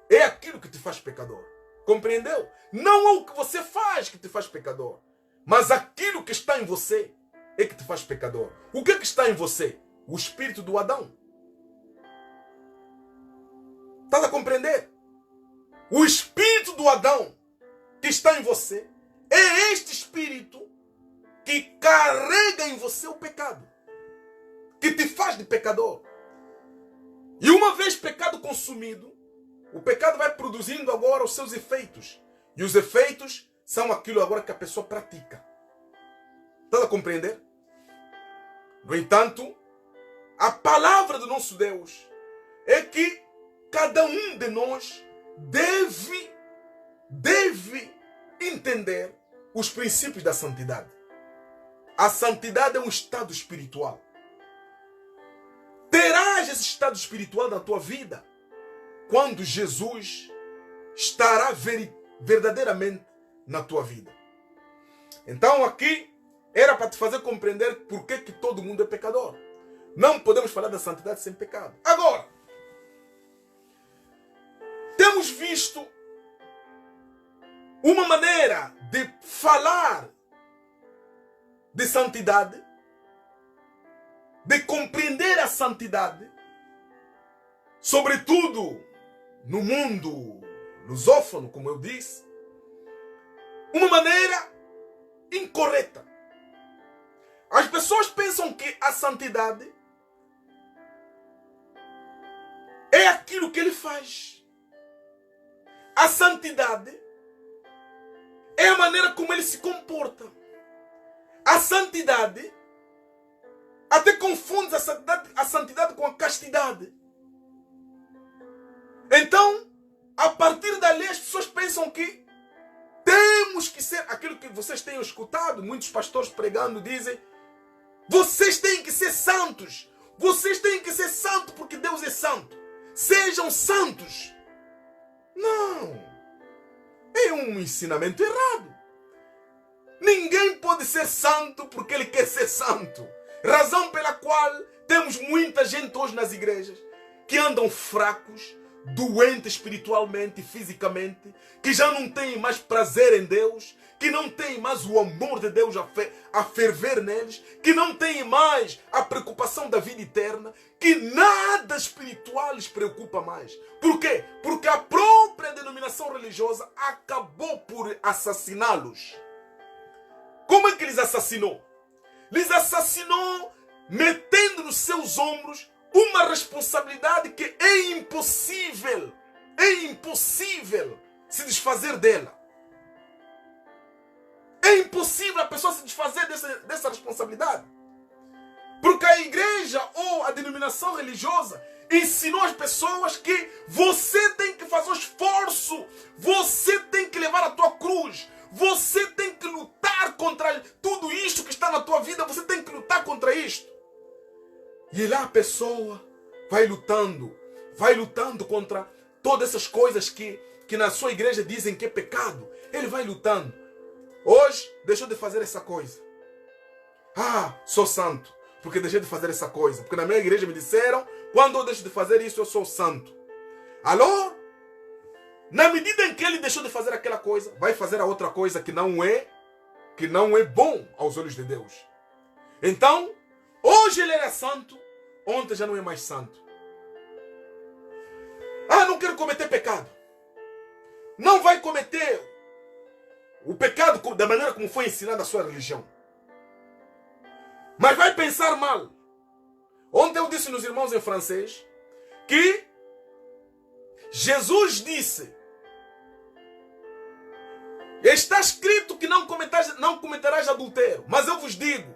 é aquilo que te faz pecador. Compreendeu? Não é o que você faz que te faz pecador. Mas aquilo que está em você é que te faz pecador. O que é que está em você? O espírito do Adão. Estás a compreender? O espírito do Adão que está em você é este espírito que carrega em você o pecado, que te faz de pecador. E uma vez pecado consumido, o pecado vai produzindo agora os seus efeitos. E os efeitos são aquilo agora que a pessoa pratica. Estás a compreender? No entanto, a palavra do nosso Deus é que cada um de nós deve entender os princípios da santidade. A santidade é um estado espiritual. Terás esse estado espiritual na tua vida quando Jesus estará verdadeiramente na tua vida. Então aqui era para te fazer compreender por que todo mundo é pecador. Não podemos falar da santidade sem pecado. Agora, temos visto uma maneira de falar de santidade, de compreender a santidade, sobretudo no mundo lusófono, como eu disse, uma maneira incorreta. As pessoas pensam que a santidade é aquilo que ele faz. A santidade é a maneira como ele se comporta. A santidade, até confunde a santidade com a castidade. Então, a partir dali, as pessoas pensam que temos que ser aquilo que vocês têm escutado, muitos pastores pregando dizem: vocês têm que ser santos, vocês têm que ser santos porque Deus é santo, sejam santos. Não, é um ensinamento errado. Ninguém pode ser santo porque ele quer ser santo. Razão pela qual temos muita gente hoje nas igrejas que andam fracos, doentes espiritualmente e fisicamente, que já não têm mais prazer em Deus, que não têm mais o amor de Deus a ferver neles, que não têm mais a preocupação da vida eterna, que nada espiritual lhes preocupa mais. Por quê? Porque a própria denominação religiosa acabou por assassiná-los. Como é que lhes assassinou? Lhes assassinou metendo nos seus ombros uma responsabilidade que é impossível se desfazer dela. É impossível a pessoa se desfazer dessa responsabilidade. Porque a igreja ou a denominação religiosa ensinou as pessoas que você tem que fazer o esforço, você tem que levar a tua cruz, você tem que lutar contra tudo isto que está na tua vida, você tem que lutar contra isto. E lá a pessoa vai lutando contra todas essas coisas que na sua igreja dizem que é pecado. Ele vai lutando. Hoje deixou de fazer essa coisa. Ah, sou santo, porque deixei de fazer essa coisa. Porque na minha igreja me disseram, quando eu deixo de fazer isso, eu sou santo. Alô? Na medida em que ele deixou de fazer aquela coisa, vai fazer a outra coisa que não é bom aos olhos de Deus. Então, hoje ele era santo, ontem já não é mais santo. Ah, não quero cometer pecado. Não vai cometer o pecado da maneira como foi ensinada a sua religião. Mas vai pensar mal. Ontem eu disse nos irmãos em francês que Jesus disse: está escrito que não cometerás adultério. Mas eu vos digo,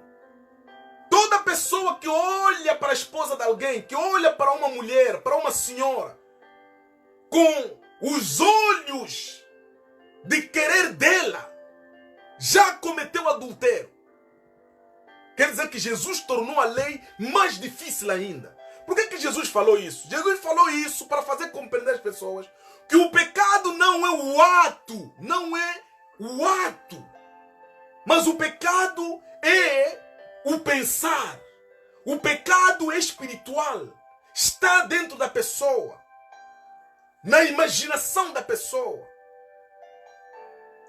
toda pessoa que olha para a esposa de alguém, que olha para uma mulher, para uma senhora, com os olhos de querer dela, já cometeu adultério. Quer dizer que Jesus tornou a lei mais difícil ainda. Por que Jesus falou isso? Jesus falou isso para fazer compreender às pessoas que o pecado não é o ato, mas o pecado é o pensar. O pecado é espiritual, está dentro da pessoa, na imaginação da pessoa.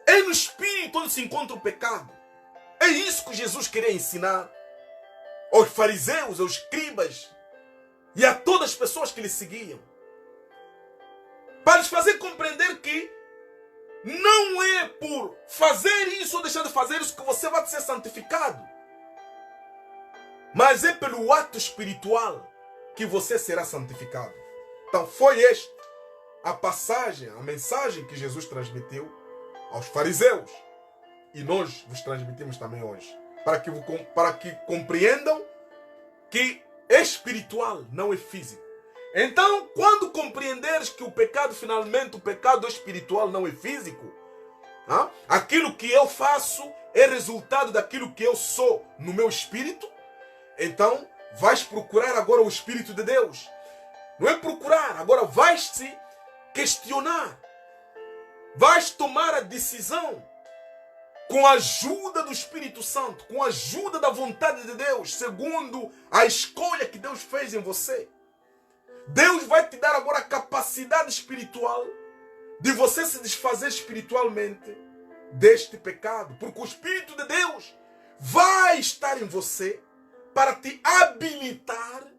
É no espírito onde se encontra o pecado. É isso que Jesus queria ensinar aos fariseus, aos escribas e a todas as pessoas que lhe seguiam. Para lhes fazer compreender que não é por fazer isso ou deixar de fazer isso que você vai ser santificado. Mas é pelo ato espiritual que você será santificado. Então foi esta a passagem, a mensagem que Jesus transmitiu aos fariseus. E nós vos transmitimos também hoje. Para que compreendam que é espiritual, não é físico. Então, quando compreenderes que o pecado é espiritual, não é físico, aquilo que eu faço é resultado daquilo que eu sou no meu espírito, então vais procurar agora o Espírito de Deus. Não é procurar, agora vais te questionar. Vais tomar a decisão com a ajuda do Espírito Santo, com a ajuda da vontade de Deus, segundo a escolha que Deus fez em você. Deus vai te dar agora a capacidade espiritual de você se desfazer espiritualmente deste pecado, porque o Espírito de Deus vai estar em você para te habilitar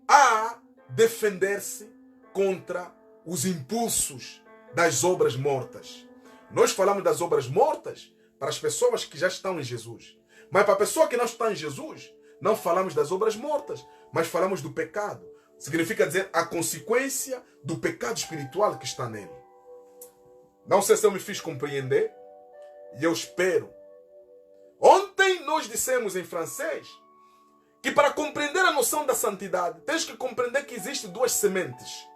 a defender-se contra os impulsos das obras mortas. Nós falamos das obras mortas para as pessoas que já estão em Jesus. Mas para a pessoa que não está em Jesus, não falamos das obras mortas, mas falamos do pecado. Significa dizer a consequência do pecado espiritual que está nele. Não sei se eu me fiz compreender, e eu espero. Ontem nós dissemos em francês que para compreender a noção da santidade, tens que compreender que existem duas sementes.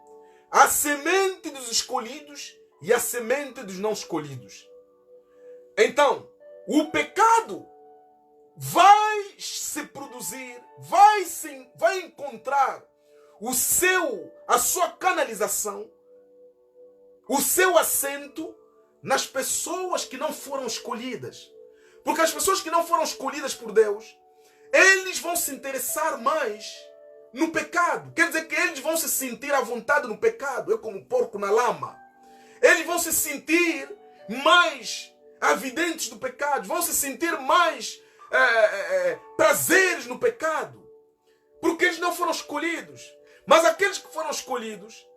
A semente dos escolhidos e a semente dos não escolhidos. Então, o pecado vai se produzir, vai encontrar a sua canalização, o seu assento nas pessoas que não foram escolhidas. Porque as pessoas que não foram escolhidas por Deus, eles vão se interessar mais no pecado. Quer dizer que eles vão se sentir à vontade no pecado. É como porco na lama. Eles vão se sentir mais avidentes do pecado. Vão se sentir mais prazeres no pecado. Porque eles não foram escolhidos. Mas aqueles que foram escolhidos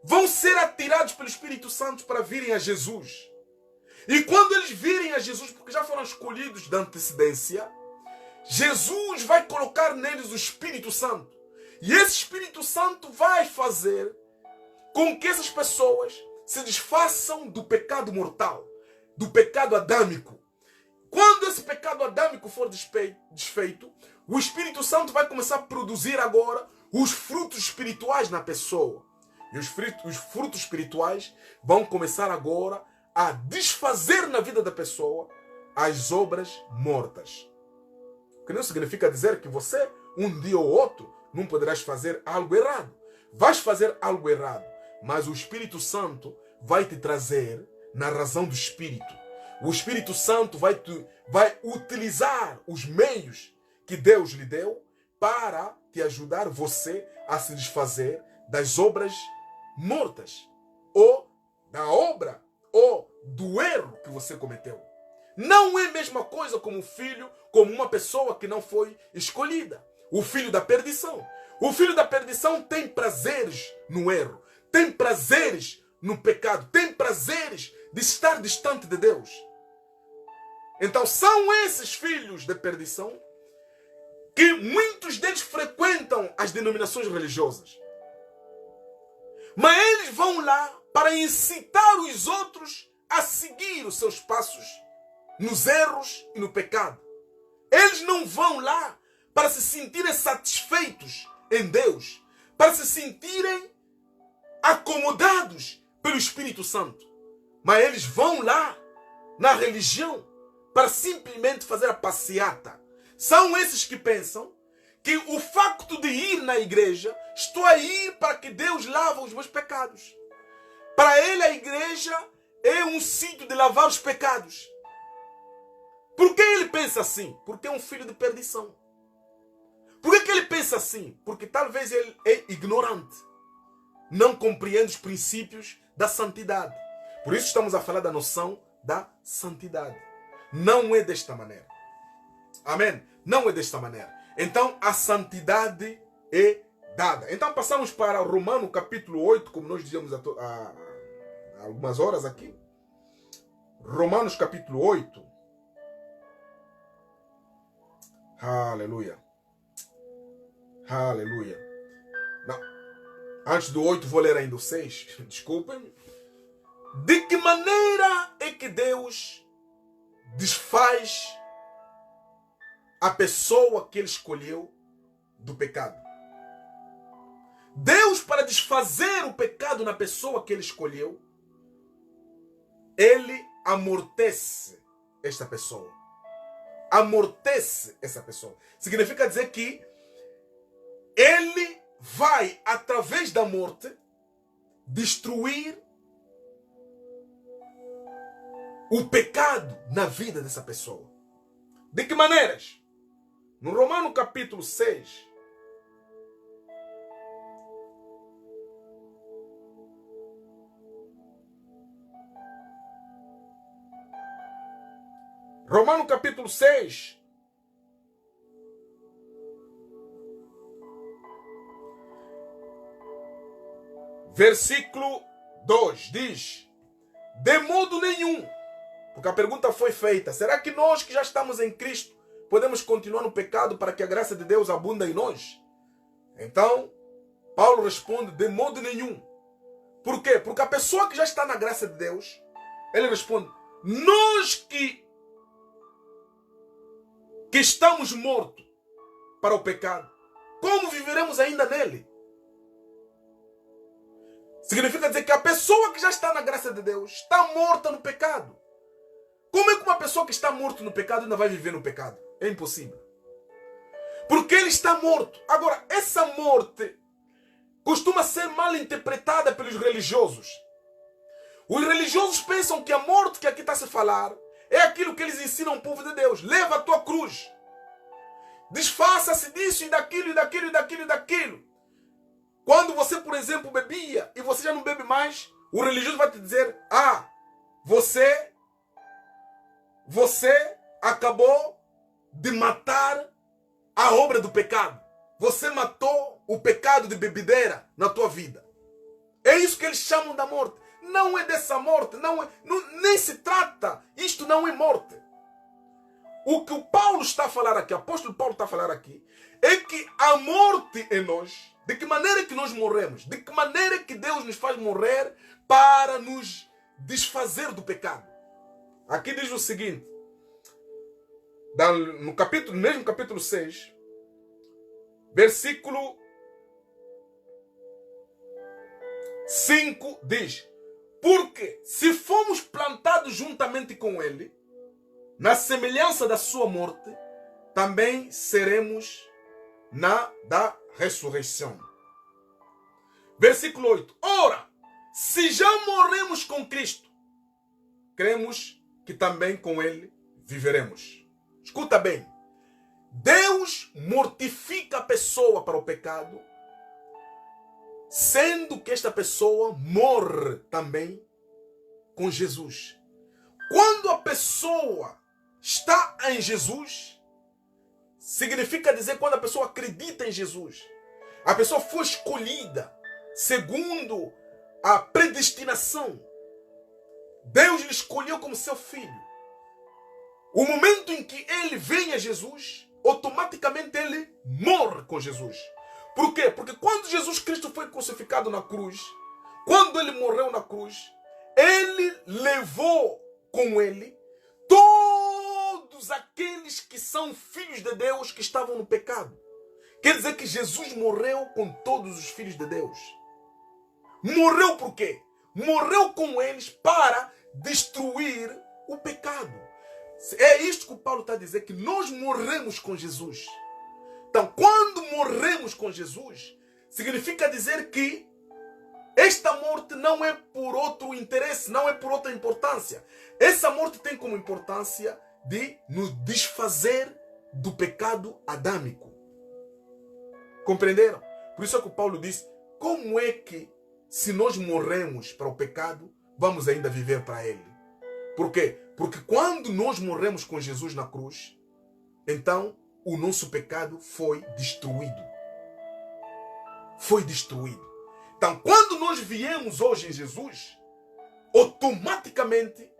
vão ser atirados pelo Espírito Santo para virem a Jesus. E quando eles virem a Jesus, porque já foram escolhidos da antecedência, Jesus vai colocar neles o Espírito Santo. E esse Espírito Santo vai fazer com que essas pessoas se desfaçam do pecado mortal, do pecado adâmico. Quando esse pecado adâmico for desfeito, o Espírito Santo vai começar a produzir agora os frutos espirituais na pessoa. E os frutos espirituais vão começar agora a desfazer na vida da pessoa as obras mortas. O que não significa dizer que você, um dia ou outro, não poderás fazer algo errado. Vais fazer algo errado, mas o Espírito Santo vai te trazer na razão do Espírito. O Espírito Santo vai utilizar os meios que Deus lhe deu para te ajudar você a se desfazer das obras mortas, ou da obra, ou do erro que você cometeu. Não é a mesma coisa como um filho, como uma pessoa que não foi escolhida. O filho da perdição. O filho da perdição tem prazeres no erro, tem prazeres no pecado, tem prazeres de estar distante de Deus. Então são esses filhos da perdição que muitos deles frequentam as denominações religiosas. Mas eles vão lá para incitar os outros a seguir os seus passos nos erros e no pecado. Eles não vão lá para se sentirem satisfeitos em Deus, para se sentirem acomodados pelo Espírito Santo. Mas eles vão lá na religião para simplesmente fazer a passeata. São esses que pensam que o facto de ir na igreja, estou a ir para que Deus lave os meus pecados. Para ele a igreja é um sítio de lavar os pecados. Por que ele pensa assim? Porque é um filho de perdição. Por que ele pensa assim? Porque talvez ele é ignorante. Não compreende os princípios da santidade. Por isso estamos a falar da noção da santidade. Não é desta maneira. Amém? Não é desta maneira. Então a santidade é dada. Então passamos para Romanos capítulo 8, como nós dizemos há algumas horas aqui. Romanos capítulo 8. Aleluia. Aleluia. Não. Antes do 8 vou ler ainda o 6. Desculpem. De que maneira é que Deus desfaz a pessoa que ele escolheu do pecado? Deus, para desfazer o pecado na pessoa que ele escolheu, ele amortece esta pessoa. Amortece essa pessoa. Significa dizer que ele vai, através da morte, destruir o pecado na vida dessa pessoa. De que maneiras? No Romano capítulo 6, Romanos capítulo 6. Versículo 2 diz: de modo nenhum, porque a pergunta foi feita, será que nós que já estamos em Cristo podemos continuar no pecado para que a graça de Deus abunda em nós? Então, Paulo responde, de modo nenhum. Por quê? Porque a pessoa que já está na graça de Deus, ele responde, nós que estamos mortos para o pecado, como viveremos ainda nele? Significa dizer que a pessoa que já está na graça de Deus está morta no pecado. Como é que uma pessoa que está morta no pecado ainda vai viver no pecado? É impossível. Porque ele está morto. Agora, essa morte costuma ser mal interpretada pelos religiosos. Os religiosos pensam que a morte que aqui está a se falar é aquilo que eles ensinam ao povo de Deus. Leva a tua cruz. Desfaça-se disso e daquilo, e daquilo, e daquilo, e daquilo. Quando você, por exemplo, bebia e você já não bebe mais, o religioso vai te dizer, ah, você acabou de matar a obra do pecado. Você matou o pecado de bebedeira na tua vida. É isso que eles chamam da morte. Não é dessa morte, nem se trata. Isto não é morte. O que o Paulo está a falar aqui, o apóstolo Paulo está a falar aqui, é que a morte em nós, de que maneira que nós morremos, de que maneira que Deus nos faz morrer para nos desfazer do pecado. Aqui diz o seguinte, no mesmo capítulo 6, versículo 5 diz, porque se fomos plantados juntamente com ele, na semelhança da sua morte, também seremos na da ressurreição. Versículo 8. Ora, se já morremos com Cristo, cremos que também com ele viveremos. Escuta bem. Deus mortifica a pessoa para o pecado, sendo que esta pessoa morre também com Jesus. Quando a pessoa está em Jesus, significa dizer quando a pessoa acredita em Jesus, a pessoa foi escolhida segundo a predestinação. Deus lhe escolheu como seu filho. O momento em que ele vem a Jesus, automaticamente ele morre com Jesus. Por quê? Porque quando Jesus Cristo foi crucificado na cruz, quando ele morreu na cruz, ele levou com ele todos aqueles que são filhos de Deus que estavam no pecado. Quer dizer que Jesus morreu com todos os filhos de Deus. Morreu por quê? Morreu com eles para destruir o pecado. É isto que o Paulo está a dizer, que nós morremos com Jesus. Então, quando morremos com Jesus, significa dizer que esta morte não é por outro interesse, não é por outra importância. Essa morte tem como importância de nos desfazer do pecado adâmico. Compreenderam? Por isso é que o Paulo diz, como é que se nós morremos para o pecado, vamos ainda viver para ele? Por quê? Porque quando nós morremos com Jesus na cruz, então o nosso pecado foi destruído. Foi destruído. Então, quando nós viemos hoje em Jesus, automaticamente,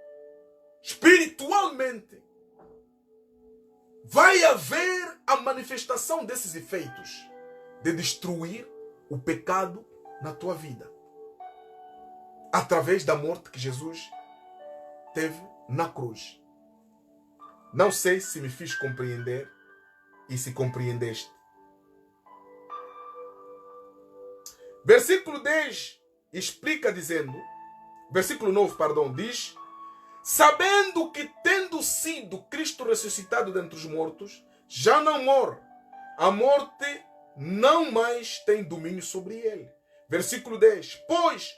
espiritualmente, vai haver a manifestação desses efeitos de destruir o pecado na tua vida. Através da morte que Jesus teve na cruz. Não sei se me fiz compreender e se compreendeste. Versículo 10 explica dizendo, versículo 9, perdão, diz, sabendo que tendo sido Cristo ressuscitado dentre os mortos, já não morre, a morte não mais tem domínio sobre ele. Versículo 10, pois,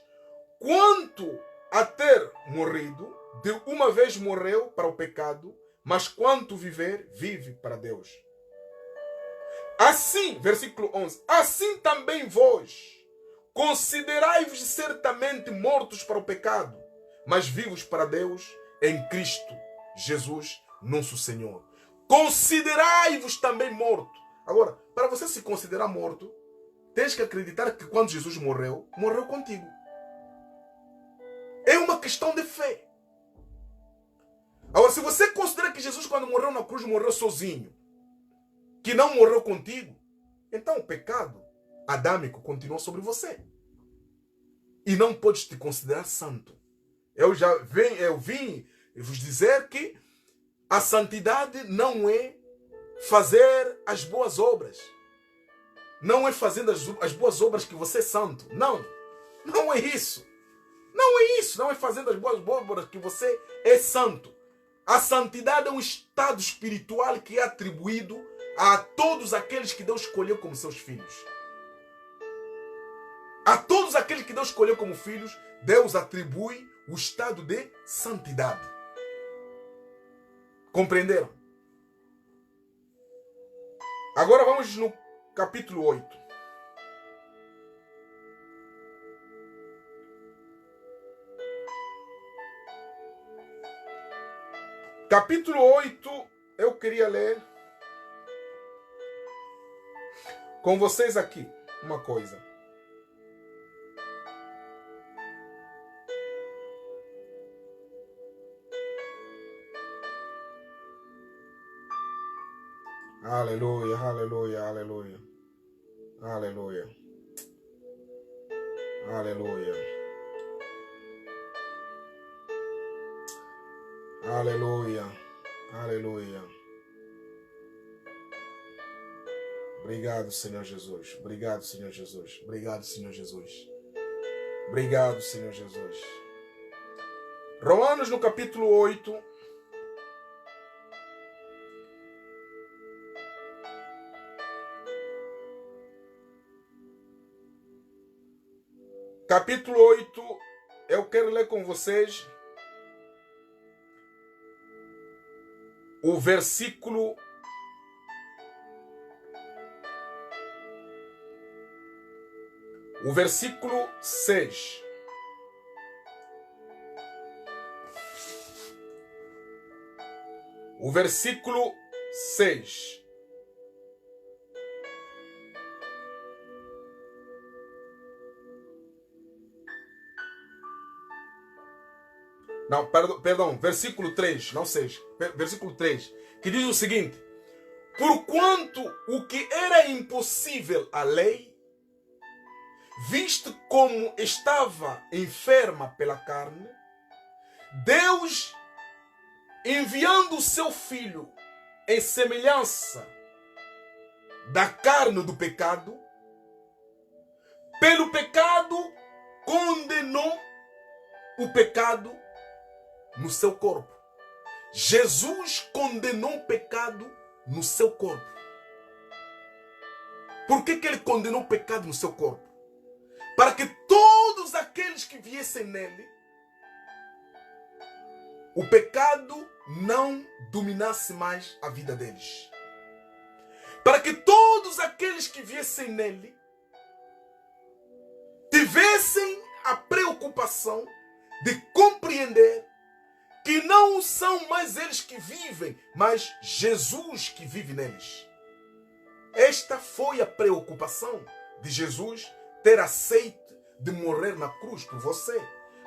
quanto a ter morrido, de uma vez morreu para o pecado, mas quanto viver, vive para Deus. Assim, versículo 11, assim também vós, considerai-vos certamente mortos para o pecado, mas vivos para Deus em Cristo Jesus, nosso Senhor. Considerai-vos também morto. Agora, para você se considerar morto, tens que acreditar que quando Jesus morreu, morreu contigo. É uma questão de fé. Agora, se você considera que Jesus, quando morreu na cruz, morreu sozinho, que não morreu contigo, então o pecado adâmico continuou sobre você. E não podes te considerar santo. Eu vim vos dizer que a santidade não é fazer as boas obras. Não é fazendo as boas obras que você é santo. Não. Não é isso. Não é isso. Não é fazendo as boas obras que você é santo. A santidade é um estado espiritual que é atribuído a todos aqueles que Deus escolheu como seus filhos. A todos aqueles que Deus escolheu como filhos, Deus atribui o estado de santidade. Compreenderam? Agora vamos no capítulo 8. Capítulo 8, eu queria ler com vocês aqui uma coisa. Aleluia, aleluia, aleluia. Aleluia. Aleluia. Aleluia. Aleluia. Obrigado, Senhor Jesus. Obrigado, Senhor Jesus. Obrigado, Senhor Jesus. Obrigado, Senhor Jesus. Romanos no capítulo 8. Capítulo 8, eu quero ler com vocês o versículo 6. O versículo 6. Não, perdão, versículo 3, não 6, versículo 3, que diz o seguinte: porquanto o que era impossível à lei, visto como estava enferma pela carne, Deus, enviando o seu Filho em semelhança da carne do pecado, pelo pecado condenou o pecado no seu corpo. Jesus condenou o pecado no seu corpo. Por que ele condenou o pecado no seu corpo? Para que todos aqueles que viessem nele, o pecado não dominasse mais a vida deles. Para que todos aqueles que viessem nele tivessem a preocupação de compreender que não são mais eles que vivem, mas Jesus que vive neles. Esta foi a preocupação de Jesus ter aceito de morrer na cruz por você,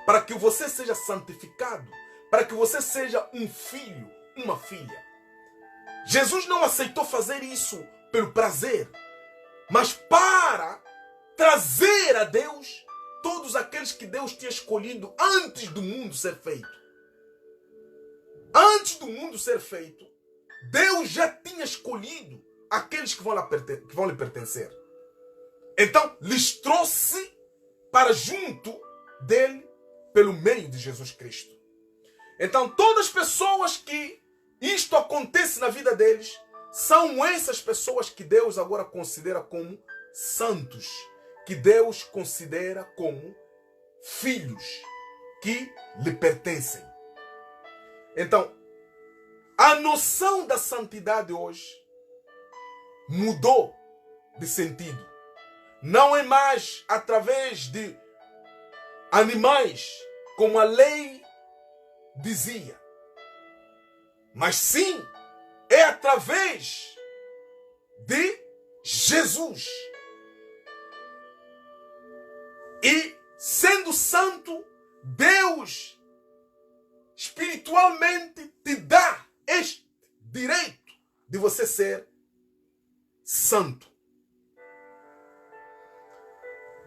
para que você seja santificado, para que você seja um filho, uma filha. Jesus não aceitou fazer isso pelo prazer, mas para trazer a Deus todos aqueles que Deus tinha escolhido antes do mundo ser feito. Antes do mundo ser feito, Deus já tinha escolhido aqueles que vão lhe pertencer. Então, lhes trouxe para junto dele pelo meio de Jesus Cristo. Então, todas as pessoas que isto acontece na vida deles, são essas pessoas que Deus agora considera como santos, que Deus considera como filhos que lhe pertencem. Então, a noção da santidade hoje mudou de sentido. Não é mais através de animais, como a lei dizia. mas sim é através de Jesus. E sendo santo, Deus espiritualmente te dá este direito de você ser santo.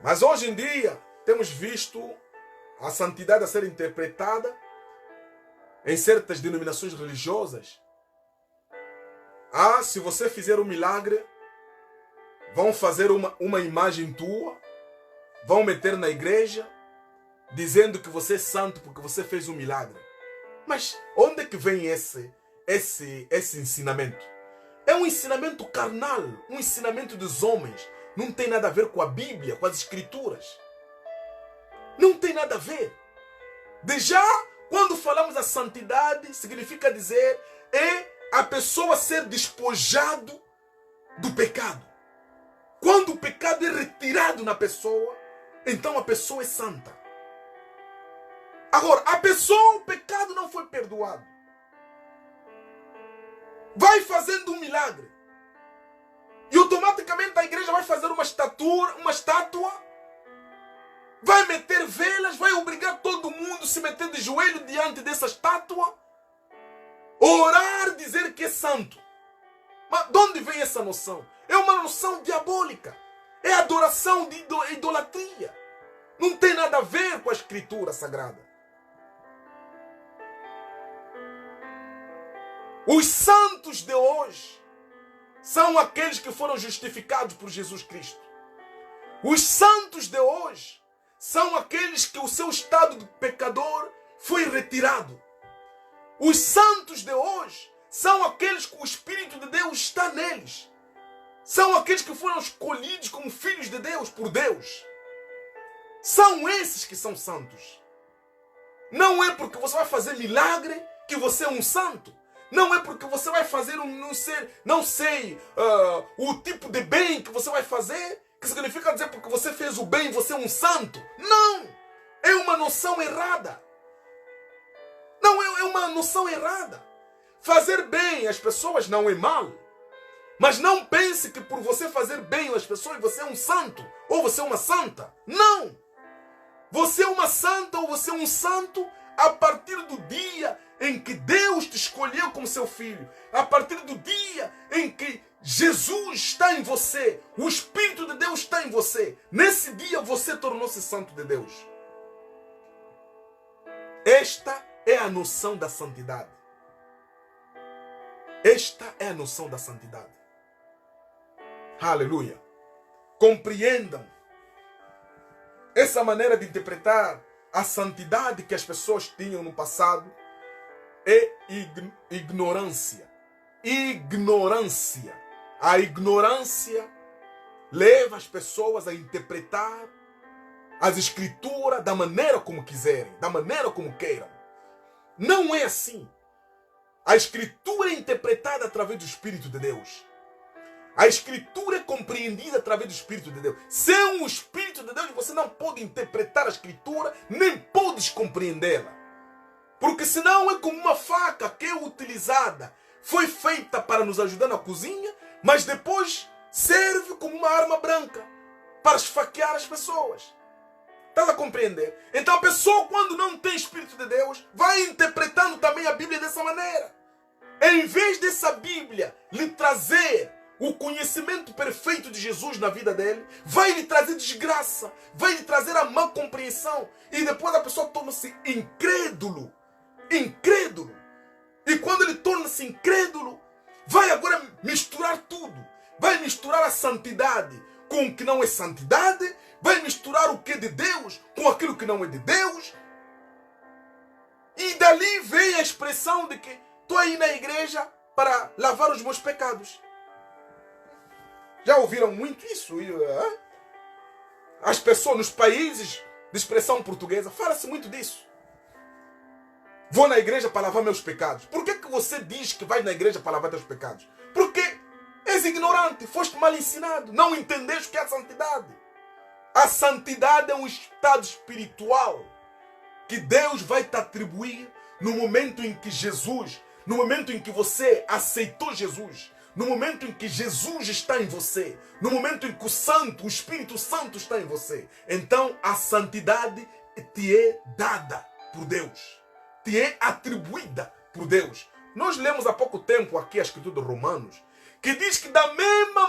Mas hoje em dia temos visto a santidade a ser interpretada em certas denominações religiosas. Se você fizer um milagre, vão fazer uma imagem tua, vão meter na igreja, dizendo que você é santo porque você fez um milagre. Mas onde é que vem esse ensinamento? É um ensinamento carnal, um ensinamento dos homens. Não tem nada a ver com a Bíblia, com as Escrituras. Não tem nada a ver. Quando falamos da santidade, significa dizer a pessoa ser despojado do pecado. Quando o pecado é retirado na pessoa, então a pessoa é santa. Agora, o pecado não foi perdoado. Vai fazendo um milagre. E automaticamente a igreja vai fazer uma estátua, vai meter velas, vai obrigar todo mundo a se meter de joelho diante dessa estátua, orar, dizer que é santo. Mas de onde vem essa noção? É uma noção diabólica. É adoração de idolatria. Não tem nada a ver com a Escritura Sagrada. Os santos de hoje são aqueles que foram justificados por Jesus Cristo. Os santos de hoje são aqueles que o seu estado de pecador foi retirado. Os santos de hoje são aqueles que o Espírito de Deus está neles. São aqueles que foram escolhidos como filhos de Deus por Deus. São esses que são santos. Não é porque você vai fazer milagre que você é um santo. Não é porque você vai fazer o tipo de bem que você vai fazer, que significa dizer porque você fez o bem, você é um santo. Não! É uma noção errada. Não, é uma noção errada. Fazer bem às pessoas não é mal. Mas não pense que por você fazer bem às pessoas você é um santo ou você é uma santa. Não! Você é uma santa ou você é um santo a partir do dia em que Deus te escolheu como seu filho, a partir do dia em que Jesus está em você, o Espírito de Deus está em você, nesse dia você tornou-se santo de Deus. Esta é a noção da santidade. Esta é a noção da santidade. Aleluia. Compreendam essa maneira de interpretar a santidade que as pessoas tinham no passado. É ignorância. Ignorância. A ignorância leva as pessoas a interpretar as escrituras da maneira como quiserem, da maneira como queiram. Não é assim. A escritura é interpretada através do Espírito de Deus. A escritura é compreendida através do Espírito de Deus. Sem o Espírito de Deus você não pode interpretar a escritura, nem podes compreendê-la. Porque senão é como uma faca que é utilizada. Foi feita para nos ajudar na cozinha, mas depois serve como uma arma branca para esfaquear as pessoas. Estás a compreender? Então a pessoa, quando não tem Espírito de Deus, vai interpretando também a Bíblia dessa maneira. Em vez dessa Bíblia lhe trazer o conhecimento perfeito de Jesus na vida dele, vai lhe trazer desgraça, vai lhe trazer a má compreensão. E depois a pessoa torna-se incrédulo. Incrédulo. E quando ele torna-se incrédulo, vai agora misturar tudo. Vai misturar a santidade com o que não é santidade. Vai misturar o que é de Deus com aquilo que não é de Deus. E dali vem a expressão de que estou aí na igreja para lavar os meus pecados. Já ouviram muito isso? As pessoas nos países de expressão portuguesa, fala-se muito disso. Vou na igreja para lavar meus pecados. Por que você diz que vai na igreja para lavar teus pecados? Porque és ignorante, foste mal ensinado, não entendeste o que é a santidade. A santidade é um estado espiritual que Deus vai te atribuir no momento em que Jesus no momento em que você aceitou Jesus, no momento em que Jesus está em você, no momento em que o Espírito Santo está em você, então a santidade te é dada por Deus, te é atribuída por Deus. Nós lemos há pouco tempo aqui a escritura de Romanos, que diz que da mesma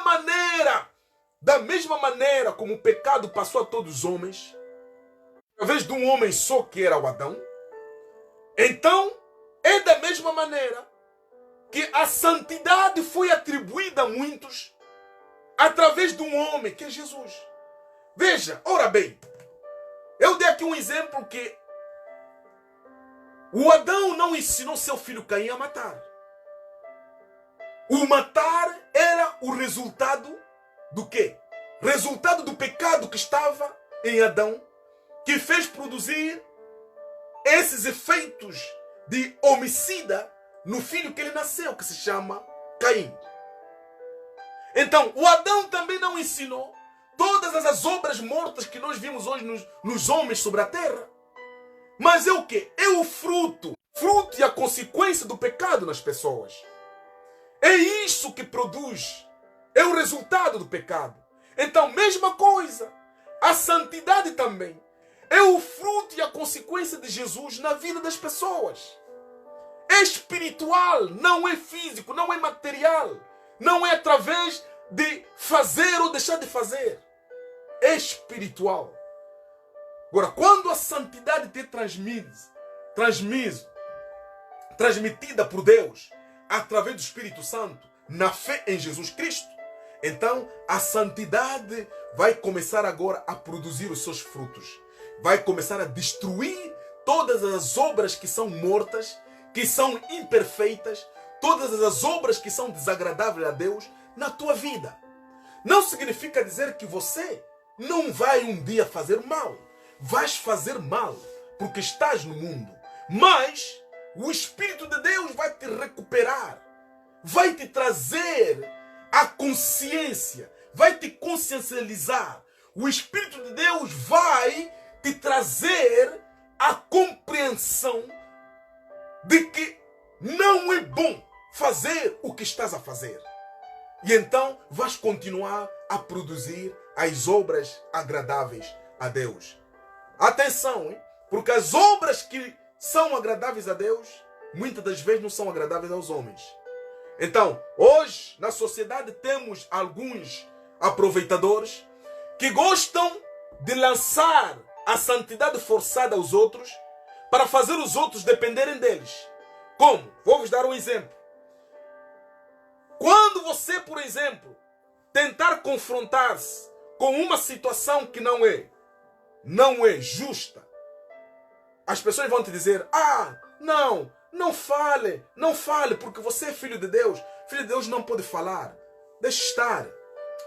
maneira como o pecado passou a todos os homens, através de um homem só que era o Adão, então é da mesma maneira que a santidade foi atribuída a muitos através de um homem que é Jesus. Veja, ora bem, eu dei aqui um exemplo que o Adão não ensinou seu filho Caim a matar. O matar era o resultado do quê? Resultado do pecado que estava em Adão, que fez produzir esses efeitos de homicida no filho que ele nasceu, que se chama Caim. Então, o Adão também não ensinou todas as obras mortas que nós vimos hoje nos homens sobre a terra. Mas é o quê? É o fruto e a consequência do pecado nas pessoas. É isso que produz, é o resultado do pecado. Então, mesma coisa, a santidade também é o fruto e a consequência de Jesus na vida das pessoas. É espiritual, não é físico, não é material. Não é através de fazer ou deixar de fazer. É espiritual. Agora, quando a santidade te transmitida por Deus através do Espírito Santo, na fé em Jesus Cristo, então a santidade vai começar agora a produzir os seus frutos. Vai começar a destruir todas as obras que são mortas, que são imperfeitas, todas as obras que são desagradáveis a Deus na tua vida. Não significa dizer que você não vai um dia fazer mal. Vais fazer mal, porque estás no mundo. Mas o Espírito de Deus vai te recuperar, vai te trazer a consciência, vai te consciencializar. O Espírito de Deus vai te trazer a compreensão de que não é bom fazer o que estás a fazer. E então vais continuar a produzir as obras agradáveis a Deus. Atenção, hein? Porque as obras que são agradáveis a Deus, muitas das vezes não são agradáveis aos homens. Então, hoje, na sociedade, temos alguns aproveitadores que gostam de lançar a santidade forçada aos outros para fazer os outros dependerem deles. Como? Vou-vos dar um exemplo. Quando você, por exemplo, tentar confrontar-se com uma situação que não é justa, as pessoas vão te dizer: não fale, porque você é filho de Deus. Filho de Deus não pode falar. Deixa estar.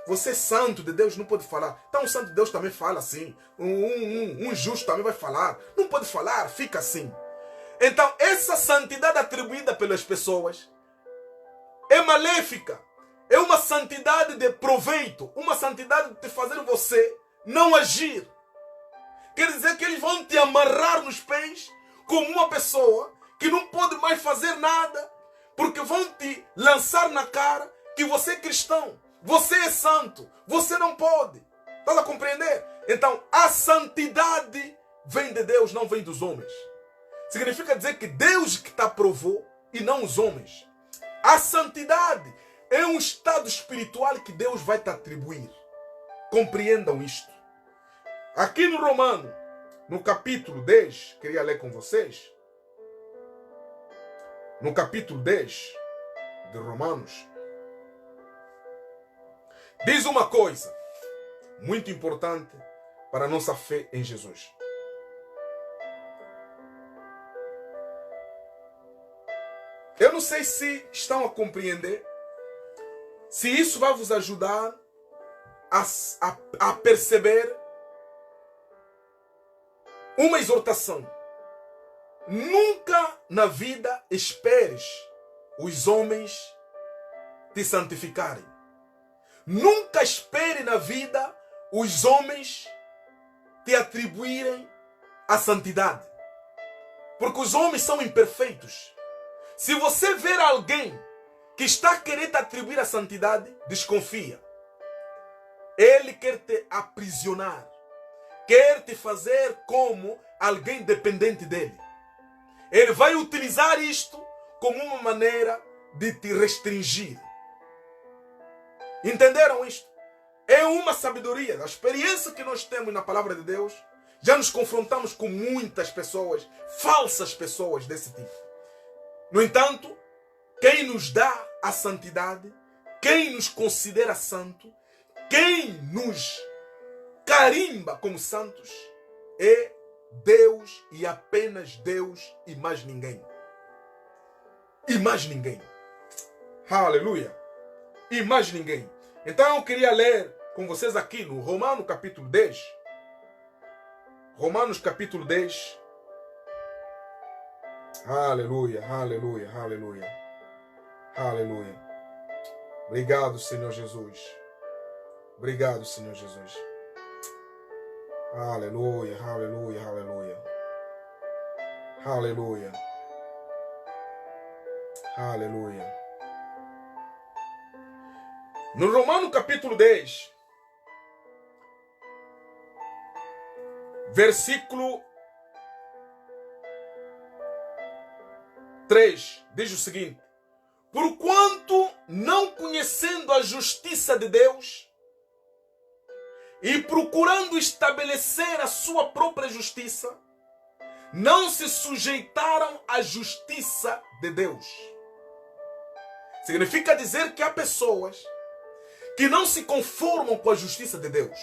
Você é santo de Deus, não pode falar. Então o santo de Deus também fala assim. Um justo também vai falar. Não pode falar, fica assim. Então essa santidade atribuída pelas pessoas é maléfica. É uma santidade de proveito. Uma santidade de fazer você não agir. Quer dizer que eles vão te amarrar nos pés como uma pessoa que não pode mais fazer nada, porque vão te lançar na cara que você é cristão, você é santo, você não pode. Está a compreender? Então, a santidade vem de Deus, não vem dos homens. Significa dizer que Deus que te aprovou e não os homens. A santidade é um estado espiritual que Deus vai te atribuir. Compreendam isto. Aqui no Romano, no capítulo 10, queria ler com vocês. No capítulo 10 de Romanos, diz uma coisa muito importante para a nossa fé em Jesus. Eu não sei se estão a compreender, se isso vai vos ajudar a perceber uma exortação. Nunca na vida esperes os homens te santificarem. Nunca espere na vida os homens te atribuírem a santidade. Porque os homens são imperfeitos. Se você ver alguém que está querendo te atribuir a santidade, desconfia. Ele quer te aprisionar. Quer te fazer como alguém dependente dele. Ele vai utilizar isto como uma maneira de te restringir. Entenderam isto? É uma sabedoria. A experiência que nós temos na palavra de Deus, já nos confrontamos com muitas pessoas, falsas pessoas desse tipo. No entanto, quem nos dá a santidade, quem nos considera santo, quem nos carimba como santos, é Deus e apenas Deus e mais ninguém. E mais ninguém. Aleluia. E mais ninguém. Então eu queria ler com vocês aqui no Romanos capítulo 10. Romanos capítulo 10. Aleluia, aleluia, aleluia. Aleluia. Obrigado, Senhor Jesus. Obrigado, Senhor Jesus. Aleluia, aleluia, aleluia. Aleluia. Aleluia. No Romanos capítulo 10, versículo 3, diz o seguinte: porquanto, não conhecendo a justiça de Deus e procurando estabelecer a sua própria justiça, não se sujeitaram à justiça de Deus. Significa dizer que há pessoas que não se conformam com a justiça de Deus.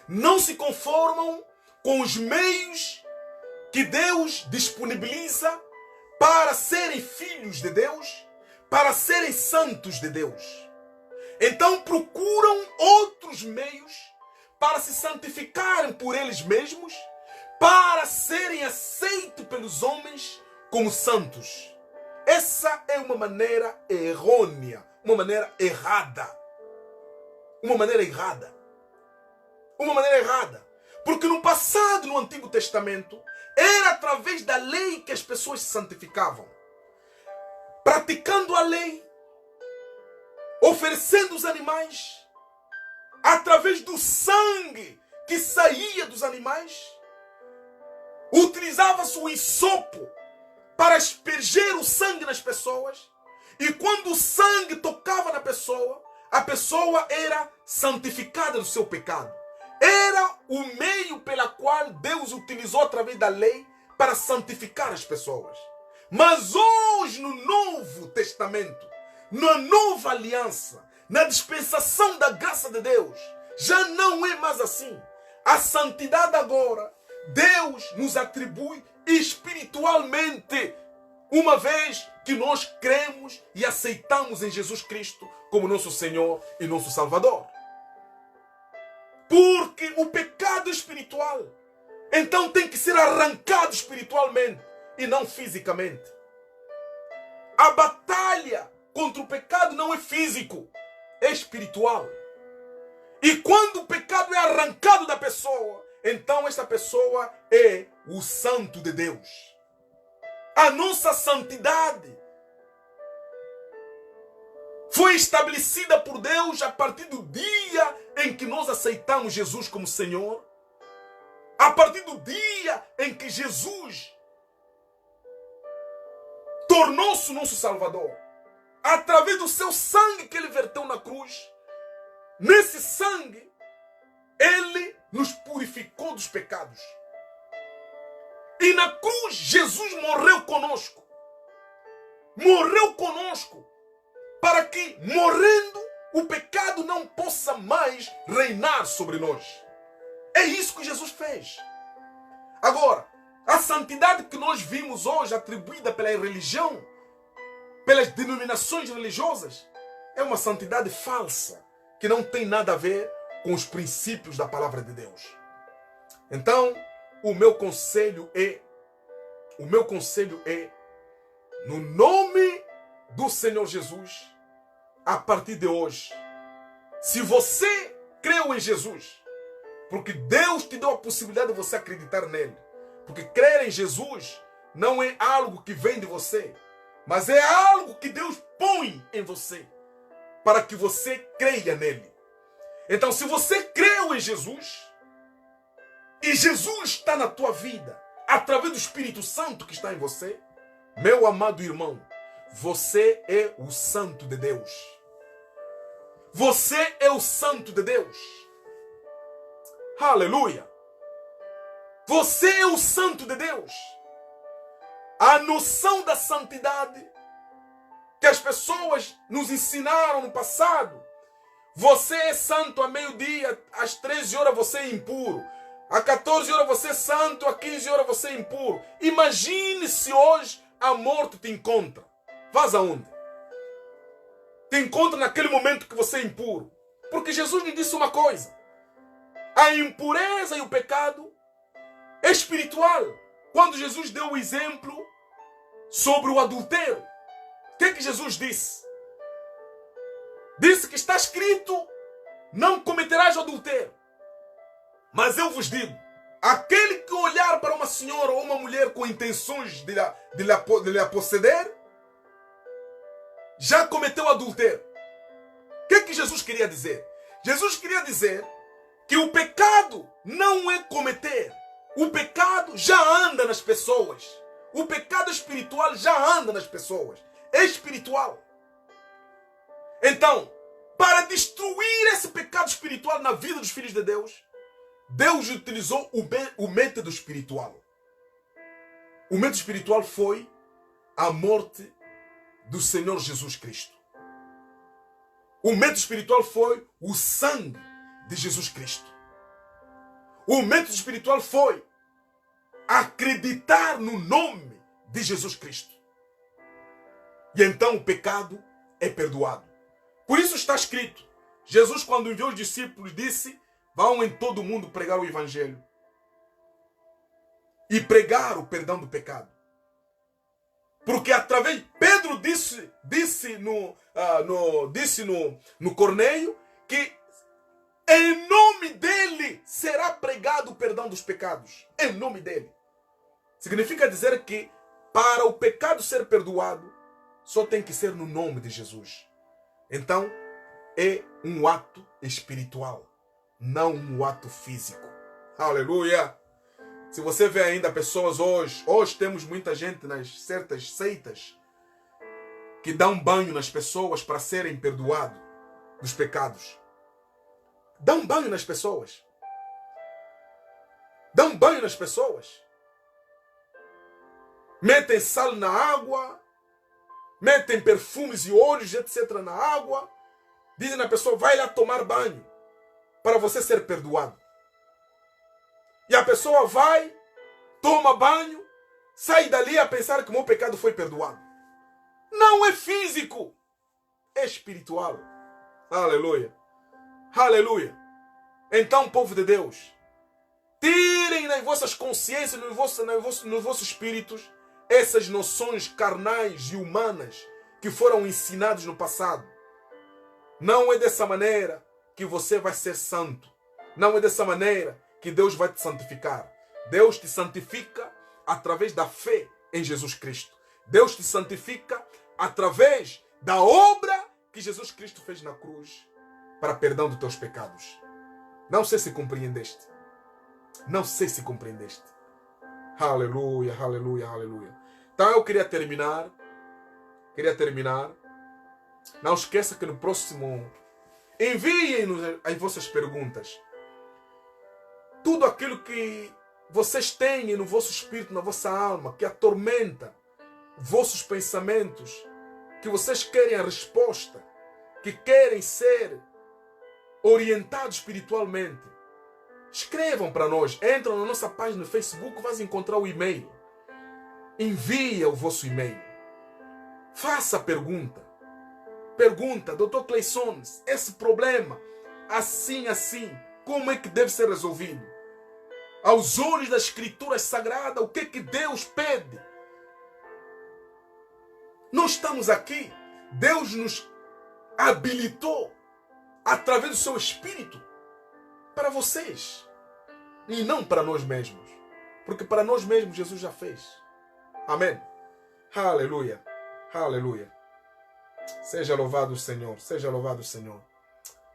Não se conformam com os meios que Deus disponibiliza para serem filhos de Deus, para serem santos de Deus. Então procuram outros meios para se santificarem por eles mesmos, para serem aceitos pelos homens como santos. Essa é uma maneira errônea, uma maneira errada. Uma maneira errada. Uma maneira errada. Porque no passado, no Antigo Testamento, era através da lei que as pessoas se santificavam. Praticando a lei, oferecendo os animais, através do sangue que saía dos animais, utilizava-se o hisopo para asperger o sangue nas pessoas, e quando o sangue tocava na pessoa, a pessoa era santificada do seu pecado. Era o meio pela qual Deus utilizou através da lei para santificar as pessoas. Mas hoje, no Novo Testamento, na nova aliança, na dispensação da graça de Deus, já não é mais assim. A santidade agora, Deus nos atribui espiritualmente, uma vez que nós cremos e aceitamos em Jesus Cristo como nosso Senhor e nosso Salvador. Porque o pecado é espiritual, então tem que ser arrancado espiritualmente e não fisicamente. A batalha contra o pecado não é físico, é espiritual. E quando o pecado é arrancado da pessoa, então esta pessoa é o santo de Deus. A nossa santidade foi estabelecida por Deus a partir do dia em que nós aceitamos Jesus como Senhor. A partir do dia em que Jesus tornou-se o nosso Salvador. Através do seu sangue que Ele verteu na cruz. Nesse sangue, Ele nos purificou dos pecados. E na cruz, Jesus morreu conosco. Morreu conosco. Para que, morrendo, o pecado não possa mais reinar sobre nós. É isso que Jesus fez. Agora, a santidade que nós vimos hoje atribuída pela religião, pelas denominações religiosas, é uma santidade falsa, que não tem nada a ver com os princípios da palavra de Deus. Então, o meu conselho é, no nome do Senhor Jesus, a partir de hoje, se você creu em Jesus, porque Deus te deu a possibilidade de você acreditar nele, porque crer em Jesus não é algo que vem de você, mas é algo que Deus põe em você, para que você creia nele. Então, se você creu em Jesus, e Jesus está na tua vida, através do Espírito Santo que está em você, meu amado irmão, você é o santo de Deus. Você é o santo de Deus. Aleluia. Você é o santo de Deus. A noção da santidade que as pessoas nos ensinaram no passado. Você é santo a meio-dia, às 13 horas você é impuro. A 14 horas você é santo, a 15 horas você é impuro. Imagine se hoje a morte te encontra. Vas aonde? Te encontra naquele momento que você é impuro. Porque Jesus me disse uma coisa. A impureza e o pecado é espiritual. Quando Jesus deu o exemplo sobre o adultério, o que é que Jesus disse? Disse que está escrito, não cometerás adultério. Mas eu vos digo, aquele que olhar para uma senhora ou uma mulher com intenções de lhe possuir, já cometeu adultério. O que é que Jesus queria dizer? Jesus queria dizer que o pecado não é cometer. O pecado já anda nas pessoas. O pecado espiritual já anda nas pessoas. É espiritual. Então, para destruir esse pecado espiritual na vida dos filhos de Deus, Deus utilizou o método espiritual. O método espiritual foi a morte do Senhor Jesus Cristo. O método espiritual foi o sangue de Jesus Cristo. O método espiritual foi acreditar no nome de Jesus Cristo. E então o pecado é perdoado. Por isso está escrito, Jesus, quando enviou os discípulos, disse: vão em todo mundo pregar o evangelho e pregar o perdão do pecado. Porque através, Pedro disse no Corneio que em nome dele será pregado o perdão dos pecados. Em nome dele. Significa dizer que para o pecado ser perdoado, só tem que ser no nome de Jesus. Então, é um ato espiritual, não um ato físico. Aleluia! Se você vê ainda pessoas hoje temos muita gente nas certas seitas que dão banho nas pessoas para serem perdoados dos pecados. Dão banho nas pessoas. Dão banho nas pessoas. Metem sal na água, metem perfumes e óleos, etc. na água. Dizem à pessoa, vai lá tomar banho para você ser perdoado. E a pessoa vai, toma banho, sai dali a pensar que o meu pecado foi perdoado. Não é físico, é espiritual. Aleluia. Aleluia. Então, povo de Deus, tirem nas vossas consciências, nos vossos espíritos, essas noções carnais e humanas que foram ensinadas no passado. Não é dessa maneira que você vai ser santo. Não é dessa maneira que Deus vai te santificar. Deus te santifica através da fé em Jesus Cristo. Deus te santifica através da obra que Jesus Cristo fez na cruz para perdão dos teus pecados. Não sei se compreendeste. Não sei se compreendeste. Aleluia, aleluia, aleluia. Então eu queria terminar. Não esqueça que no próximo, enviem-nos as vossas perguntas. Tudo aquilo que vocês têm no vosso espírito, na vossa alma, que atormenta vossos pensamentos, que vocês querem a resposta, que querem ser orientados espiritualmente, escrevam para nós. Entram na nossa página no Facebook, vais encontrar o e-mail. Envia o vosso e-mail. Faça a pergunta. Pergunta, Dr. Cleison, esse problema, assim, como é que deve ser resolvido? Aos olhos das Escrituras Sagradas, o que é que Deus pede? Nós estamos aqui, Deus nos habilitou através do seu Espírito para vocês e não para nós mesmos, porque para nós mesmos Jesus já fez. Amém. Aleluia. Aleluia. Seja louvado o Senhor. Seja louvado o Senhor.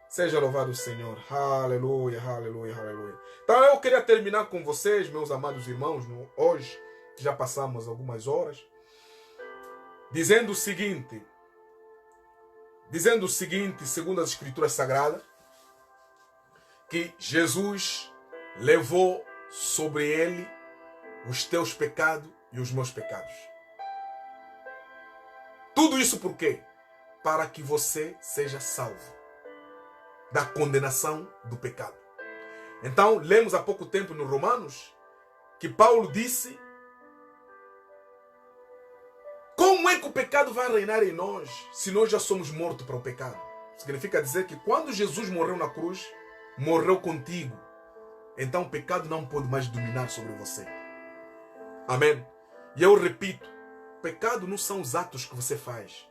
Seja louvado o Senhor. Aleluia, aleluia, aleluia. Então eu queria terminar com vocês, meus amados irmãos, hoje, que já passamos algumas horas, dizendo o seguinte, segundo as Escrituras Sagradas, que Jesus levou sobre ele os teus pecados e os meus pecados. Tudo isso por quê? Para que você seja salvo da condenação do pecado. Então, lemos há pouco tempo no Romanos que Paulo disse: como é que o pecado vai reinar em nós se nós já somos mortos para o pecado? Significa dizer que quando Jesus morreu na cruz, morreu contigo. Então o pecado não pode mais dominar sobre você. Amém? E eu repito, o pecado não são os atos que você faz.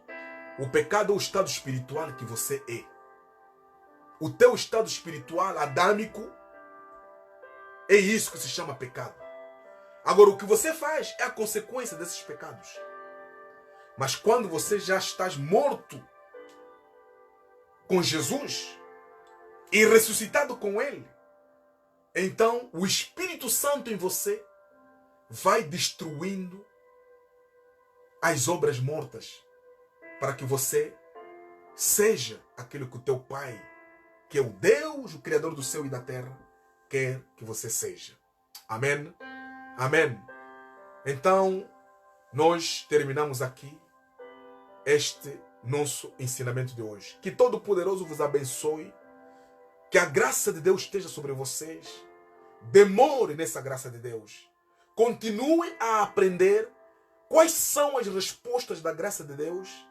O pecado é o estado espiritual que você é. O teu estado espiritual adâmico é isso que se chama pecado. Agora, o que você faz é a consequência desses pecados. Mas quando você já estás morto com Jesus e ressuscitado com Ele, então o Espírito Santo em você vai destruindo as obras mortas para que você seja aquilo que o teu Pai, que é o Deus, o Criador do céu e da terra, quer que você seja. Amém? Amém. Então, nós terminamos aqui este nosso ensinamento de hoje. Que Todo-Poderoso vos abençoe. Que a graça de Deus esteja sobre vocês. Demore nessa graça de Deus. Continue a aprender quais são as respostas da graça de Deus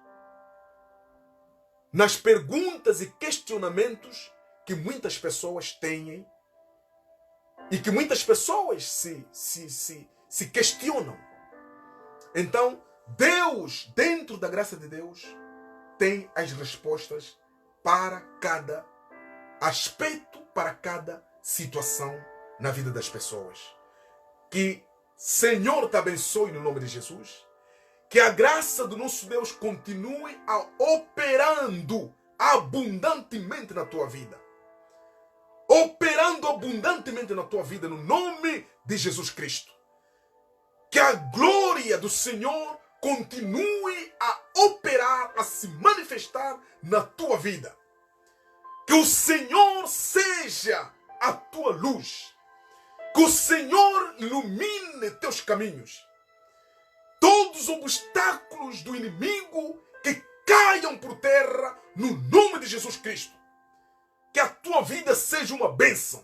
nas perguntas e questionamentos que muitas pessoas têm e que muitas pessoas se questionam. Então, Deus, dentro da graça de Deus, tem as respostas para cada aspecto, para cada situação na vida das pessoas. Que Senhor te abençoe no nome de Jesus. Que a graça do nosso Deus continue operando abundantemente na tua vida. Operando abundantemente na tua vida no nome de Jesus Cristo. Que a glória do Senhor continue a operar, a se manifestar na tua vida. Que o Senhor seja a tua luz. Que o Senhor ilumine teus caminhos. Todos os obstáculos do inimigo que caiam por terra no nome de Jesus Cristo. Que a tua vida seja uma bênção.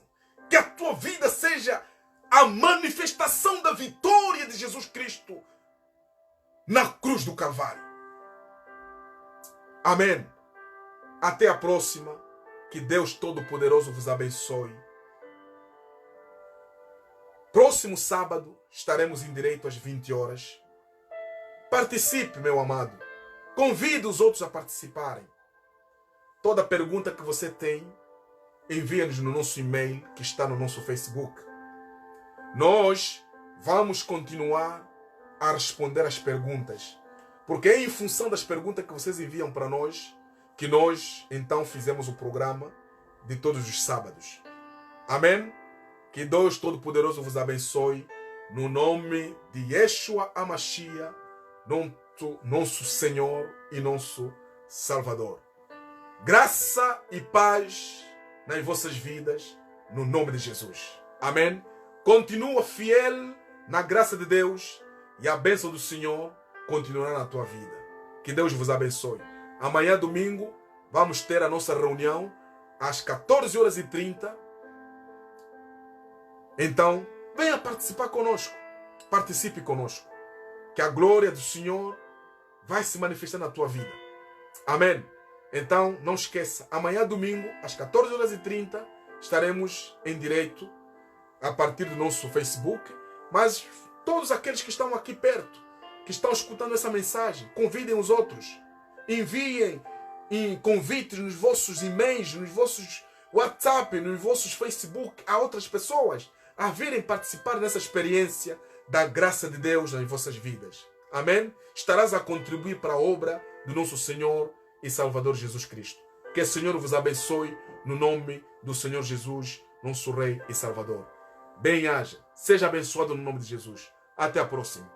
Que a tua vida seja a manifestação da vitória de Jesus Cristo na cruz do Calvário. Amém. Até a próxima. Que Deus Todo-Poderoso vos abençoe. Próximo sábado estaremos em direito às 20 horas. Participe, meu amado. Convide os outros a participarem. Toda pergunta que você tem, envia-nos no nosso e-mail que está no nosso Facebook. Nós vamos continuar a responder as perguntas. Porque é em função das perguntas que vocês enviam para nós que nós então fizemos o programa de todos os sábados. Amém? Que Deus Todo-Poderoso vos abençoe no nome de Yeshua HaMashiach, nosso Senhor e nosso Salvador. Graça e paz nas vossas vidas, no nome de Jesus. Amém? Continua fiel na graça de Deus e a bênção do Senhor continuará na tua vida. Que Deus vos abençoe. Amanhã, domingo, vamos ter a nossa reunião às 14h30. Então, venha participar conosco. Participe conosco. Que a glória do Senhor vai se manifestar na tua vida. Amém? Então, não esqueça. Amanhã, domingo, às 14h30, estaremos em direito a partir do nosso Facebook. Mas todos aqueles que estão aqui perto, que estão escutando essa mensagem, convidem os outros. Enviem convites nos vossos e-mails, nos vossos WhatsApp, nos vossos Facebook a outras pessoas a virem participar dessa experiência da graça de Deus nas vossas vidas. Amém? Estarás a contribuir para a obra do nosso Senhor e Salvador Jesus Cristo. Que o Senhor vos abençoe no nome do Senhor Jesus, nosso Rei e Salvador. Bem-haja, seja abençoado no nome de Jesus. Até a próxima.